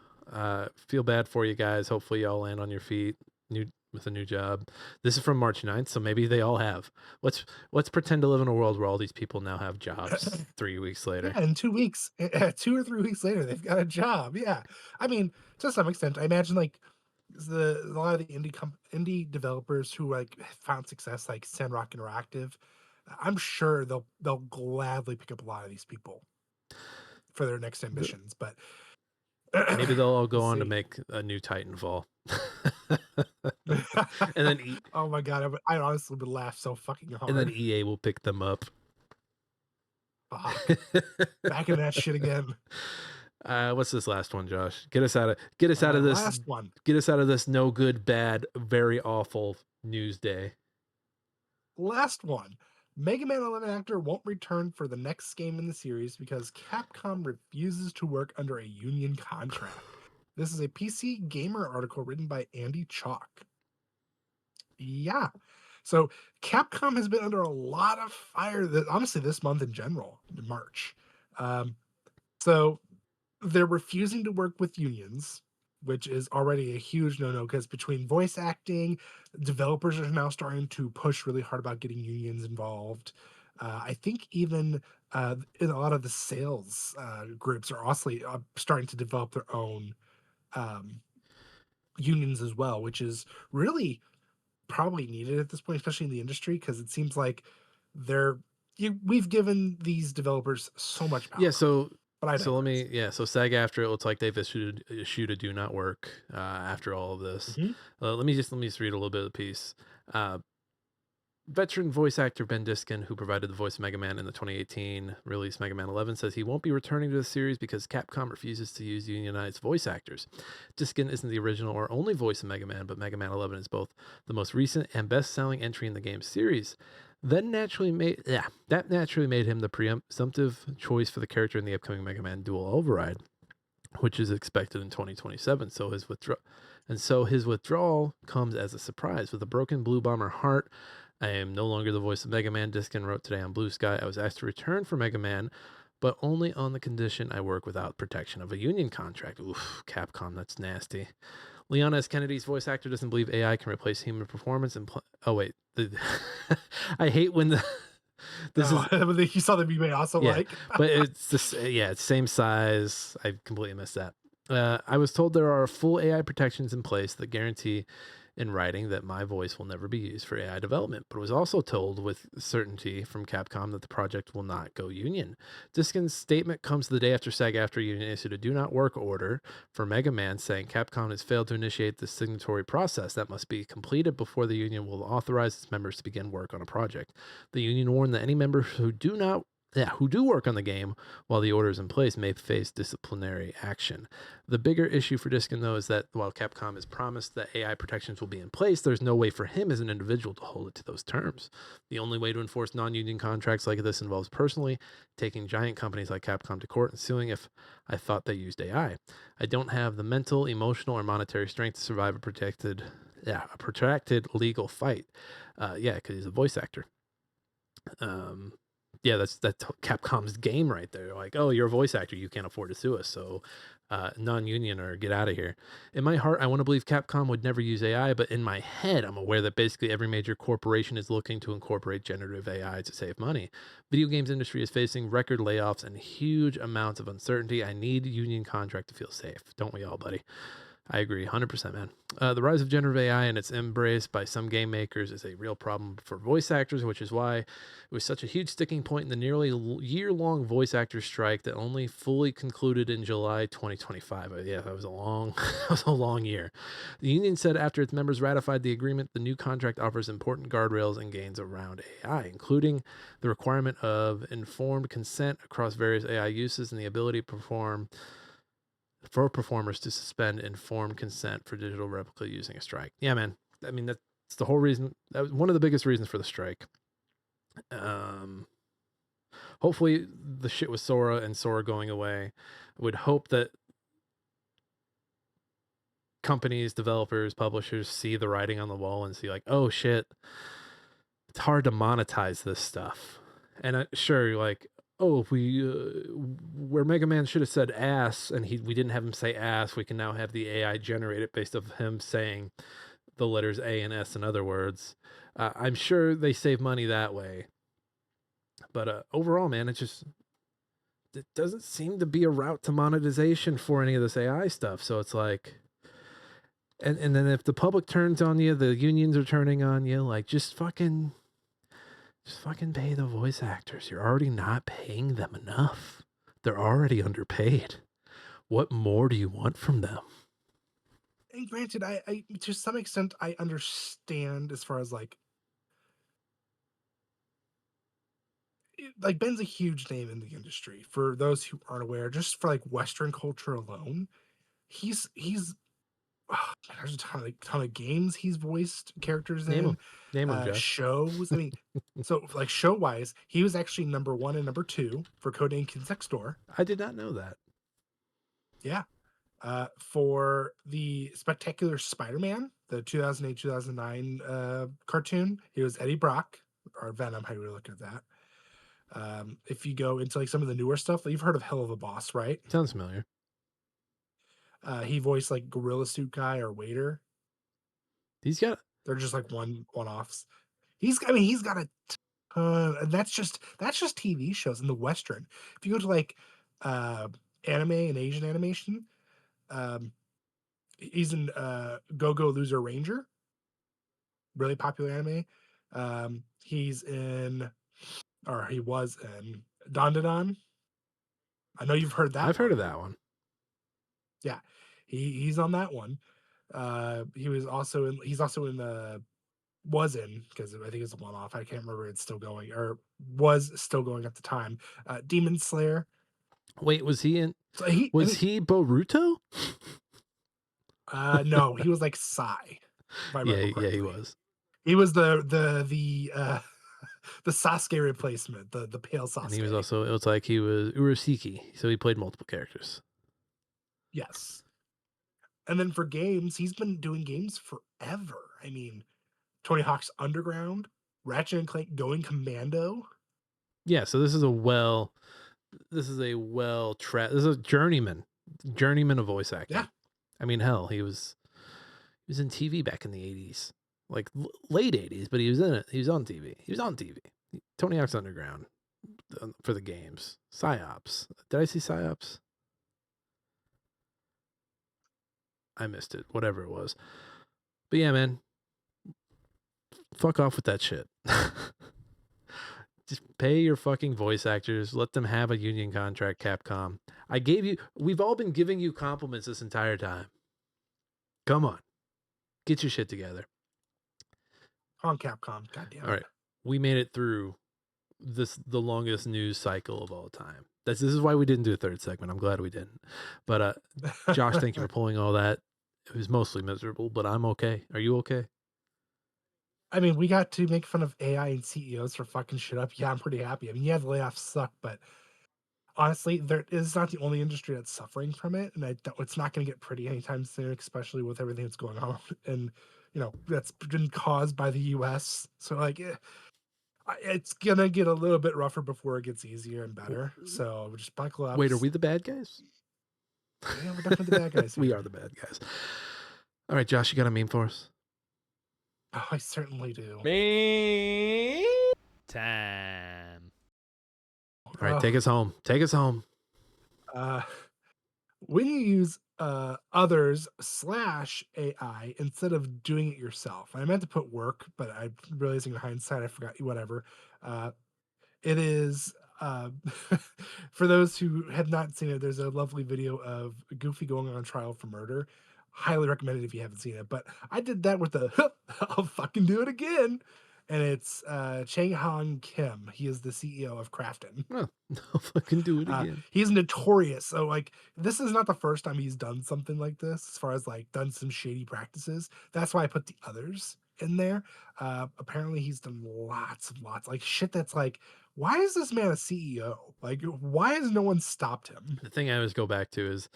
Feel bad for you guys. Hopefully y'all land on your feet with a new job. This is from March 9th, so maybe they all have. Let's pretend to live in a world where all these people now have jobs 3 weeks later. Yeah, in 2 weeks, 2 or 3 weeks later, they've got a job. Yeah, I mean, to some extent, I imagine like a lot of the indie developers who like found success, like Sandrock Interactive, I'm sure they'll gladly pick up a lot of these people for their next ambitions. But maybe they'll all go on to make a new Titanfall. And then oh my god, I honestly would laugh so fucking hard. And then EA will pick them up. Fuck. Back in that shit again. What's this last one, Josh? Get us out of this last one. Get us out of this no good, bad, very awful news day. Last one. Mega Man 11 actor won't return for the next game in the series because Capcom refuses to work under a union contract. This is a PC Gamer article written by Andy Chalk. Yeah. So Capcom has been under a lot of fire, honestly, this month in general, in March. So they're refusing to work with unions, which is already a huge no-no because between voice acting, developers are now starting to push really hard about getting unions involved. I think even in a lot of the sales groups are also starting to develop their own unions as well, which is really probably needed at this point, especially in the industry, because it seems like we've given these developers so much power. Yeah, so So SAG-AFTRA, it looks like they've issued a do not work after all of this. Mm-hmm. Let me just read a little bit of the piece. Veteran voice actor Ben Diskin, who provided the voice of Mega Man in the 2018 release Mega Man 11, says he won't be returning to the series because Capcom refuses to use unionized voice actors. Diskin isn't the original or only voice of Mega Man, but Mega Man 11 is both the most recent and best-selling entry in the game's series. That naturally made him the presumptive choice for the character in the upcoming Mega Man Dual Override, which is expected in 2027. So his withdrawal comes as a surprise. With a broken Blue Bomber heart, I am no longer the voice of Mega Man, Diskin wrote today on Blue Sky. I was asked to return for Mega Man, but only on the condition I work without protection of a union contract. Oof, Capcom, that's nasty. Leon S. Kennedy's voice actor doesn't believe AI can replace human performance. I hate when you saw the meme also but it's it's same size. I completely missed that. I was told there are full AI protections in place that guarantee in writing that my voice will never be used for AI development, but was also told with certainty from Capcom that the project will not go union. Diskin's statement comes the day after SAG-AFTRA union issued a do not work order for Mega Man, saying Capcom has failed to initiate the signatory process that must be completed before the union will authorize its members to begin work on a project. The union warned that any members who do not who do work on the game while the order is in place may face disciplinary action. The bigger issue for Diskin, though, is that while Capcom has promised that AI protections will be in place, there's no way for him as an individual to hold it to those terms. The only way to enforce non-union contracts like this involves personally taking giant companies like Capcom to court and suing if I thought they used AI. I don't have the mental, emotional, or monetary strength to survive a protracted legal fight. Because he's a voice actor. That's Capcom's game right there. Like, oh, you're a voice actor, you can't afford to sue us, so non-union or get out of here. In my heart, I want to believe Capcom would never use AI, but in my head, I'm aware that basically every major corporation is looking to incorporate generative AI to save money. Video games industry is facing record layoffs and huge amounts of uncertainty. I need union contract to feel safe. Don't we all, buddy? I agree, 100%, man. The rise of generative AI and its embrace by some game makers is a real problem for voice actors, which is why it was such a huge sticking point in the nearly year-long voice actor strike that only fully concluded in July 2025. That was a long year. The union said after its members ratified the agreement, the new contract offers important guardrails and gains around AI, including the requirement of informed consent across various AI uses and the ability for performers to suspend informed consent for digital replica using a strike. Yeah, man. I mean, that's the whole reason. That was one of the biggest reasons for the strike. Hopefully the shit with Sora and Sora going away. I would hope that companies, developers, publishers see the writing on the wall and see like, oh shit, it's hard to monetize this stuff. And sure, like, oh, if where Mega Man should have said ass and we didn't have him say ass, we can now have the AI generate it based off him saying the letters A and S in other words. I'm sure they save money that way. But overall, man, it doesn't seem to be a route to monetization for any of this AI stuff. So it's like, and then if the public turns on you, the unions are turning on you, like just fucking pay the voice actors. You're already not paying them enough. They're already underpaid. What more do you want from them? And granted, I to some extent I understand as far as like Ben's a huge name in the industry. For those who aren't aware, just for like Western culture alone, he's there's a ton of games he's voiced characters in. Name him, Jeff. Shows. I mean, so like show wise, he was actually number 1 and number 2 for Codename Kid's Next Door. I did not know that. Yeah. For the Spectacular Spider-Man, the 2008-2009 cartoon, he was Eddie Brock, or Venom, how you look at that. If you go into like some of the newer stuff, you've heard of Hell of a Boss, right? Sounds familiar. He voiced like Gorilla Suit Guy or Waiter. They're just like one-offs. He's got a ton, and that's just TV shows in the Western. If you go to like anime and Asian animation, he's in Go-Go Loser Ranger, really popular anime. He was in Dandadan. I know you've heard that. I've heard of that one. Yeah, he's on that one. He's also in was in, because I think it's a one-off. I can't remember. It's still going, or was still going at the time. Demon Slayer. Wait, was he in? So he Boruto? No, he was like Sai. Yeah, he was. He was the Sasuke replacement, the pale Sasuke. And he was also, it was like he was Urusiki, so he played multiple characters. Yes. And then for games, he's been doing games forever. I mean, Tony Hawk's Underground, Ratchet and Clank Going Commando. Yeah, so this is a journeyman of voice acting. Yeah. I mean, hell, he was in TV back in the 80s. Like late 80s, but he was in it. He was on TV. Tony Hawk's Underground for the games. PsyOps. Did I see PsyOps? I missed it. Whatever it was. But yeah, man. Fuck off with that shit. Just pay your fucking voice actors. Let them have a union contract, Capcom. We've all been giving you compliments this entire time. Come on. Get your shit together. On Capcom, goddamn. All right. We made it through the longest news cycle of all time. This is why we didn't do a third segment. I'm glad we didn't. But Josh, thank you for pulling all that. It was mostly miserable, but I'm okay. Are you okay? I mean, we got to make fun of AI and CEOs for fucking shit up. Yeah, I'm pretty happy. I mean, yeah, the layoffs suck, but honestly, there is not the only industry that's suffering from it, and it's not going to get pretty anytime soon, especially with everything that's going on, and that's been caused by the U.S. So like, it's gonna get a little bit rougher before it gets easier and better. So just buckle up. Wait, are we the bad guys? Yeah, we're definitely the bad guys. We here. are the bad guys. All right, Josh, you got a meme for us? Oh, I certainly do. Me time. All right, take us home. Take us home. When you use others / AI instead of doing it yourself. I meant to put work, but I'm realizing in hindsight I forgot. Whatever. It is for those who have not seen it. There's a lovely video of Goofy going on trial for murder. Highly recommended if you haven't seen it. But I did that with the I'll fucking do it again. And it's Chang Hong Kim. He is the CEO of Crafton. Oh, I'll fucking do it again. He's notorious. So like this is not the first time he's done something like this, as far as like done some shady practices. That's why I put the others in there. Apparently he's done lots and lots like shit that's like, why is this man a CEO? Like, why has no one stopped him? The thing I always go back to is,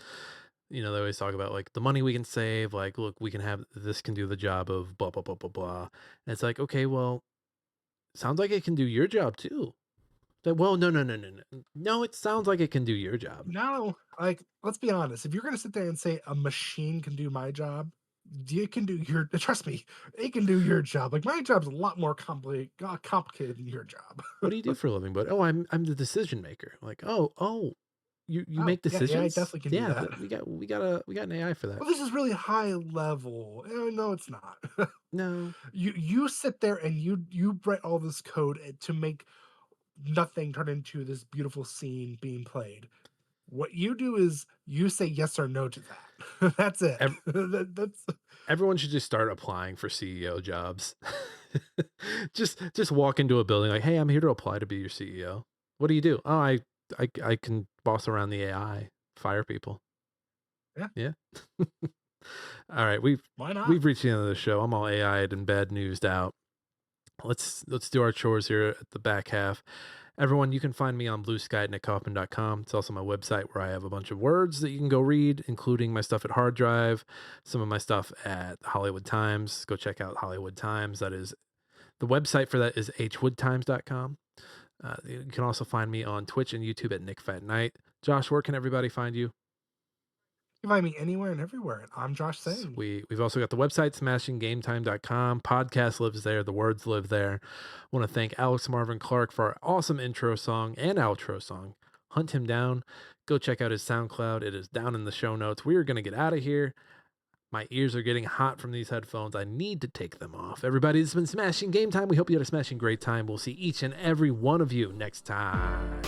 they always talk about like the money we can save. Like, look, we can have this can do the job of blah, blah, blah, blah, blah. And it's like, okay, well, sounds like it can do your job too. Like, well, no. No, it sounds like it can do your job. No, like, let's be honest. If you're going to sit there and say a machine can do my job, it can do your, trust me, it can do your job. Like my job's a lot more complicated than your job. What do you do for a living? But I'm the decision maker. Like, you make decisions. Yeah, I definitely can do that. We got an AI for that. Well, this is really high level. No, it's not. No, you sit there and you write all this code to make nothing turn into this beautiful scene being played. What you do is you say yes or no to that. That's it. That's everyone should just start applying for CEO jobs. just walk into a building like, hey, I'm here to apply to be your CEO. What do you do? Oh, I can boss around the AI, fire people. Yeah. All right, why not? we've reached the end of the show. I'm all AI'd and bad newsed out. Let's do our chores here at the back half. Everyone, you can find me on bluesky@nickkaufman.com. It's also my website where I have a bunch of words that you can go read, including my stuff at Hard Drive, some of my stuff at Hollywood Times. Go check out Hollywood Times. That is, the website for that is hwoodtimes.com. You can also find me on Twitch and YouTube at NickFatKnight. Josh, where can everybody find you? You can find me anywhere and everywhere. I'm Josh Saying. We've also got the website, smashinggametime.com. Podcast lives there. The words live there. I want to thank Alex Marvin Clark for our awesome intro song and outro song. Hunt him down. Go check out his SoundCloud. It is down in the show notes. We are going to get out of here. My ears are getting hot from these headphones. I need to take them off. Everybody, this has been Smashing Game Time. We hope you had a smashing great time. We'll see each and every one of you next time.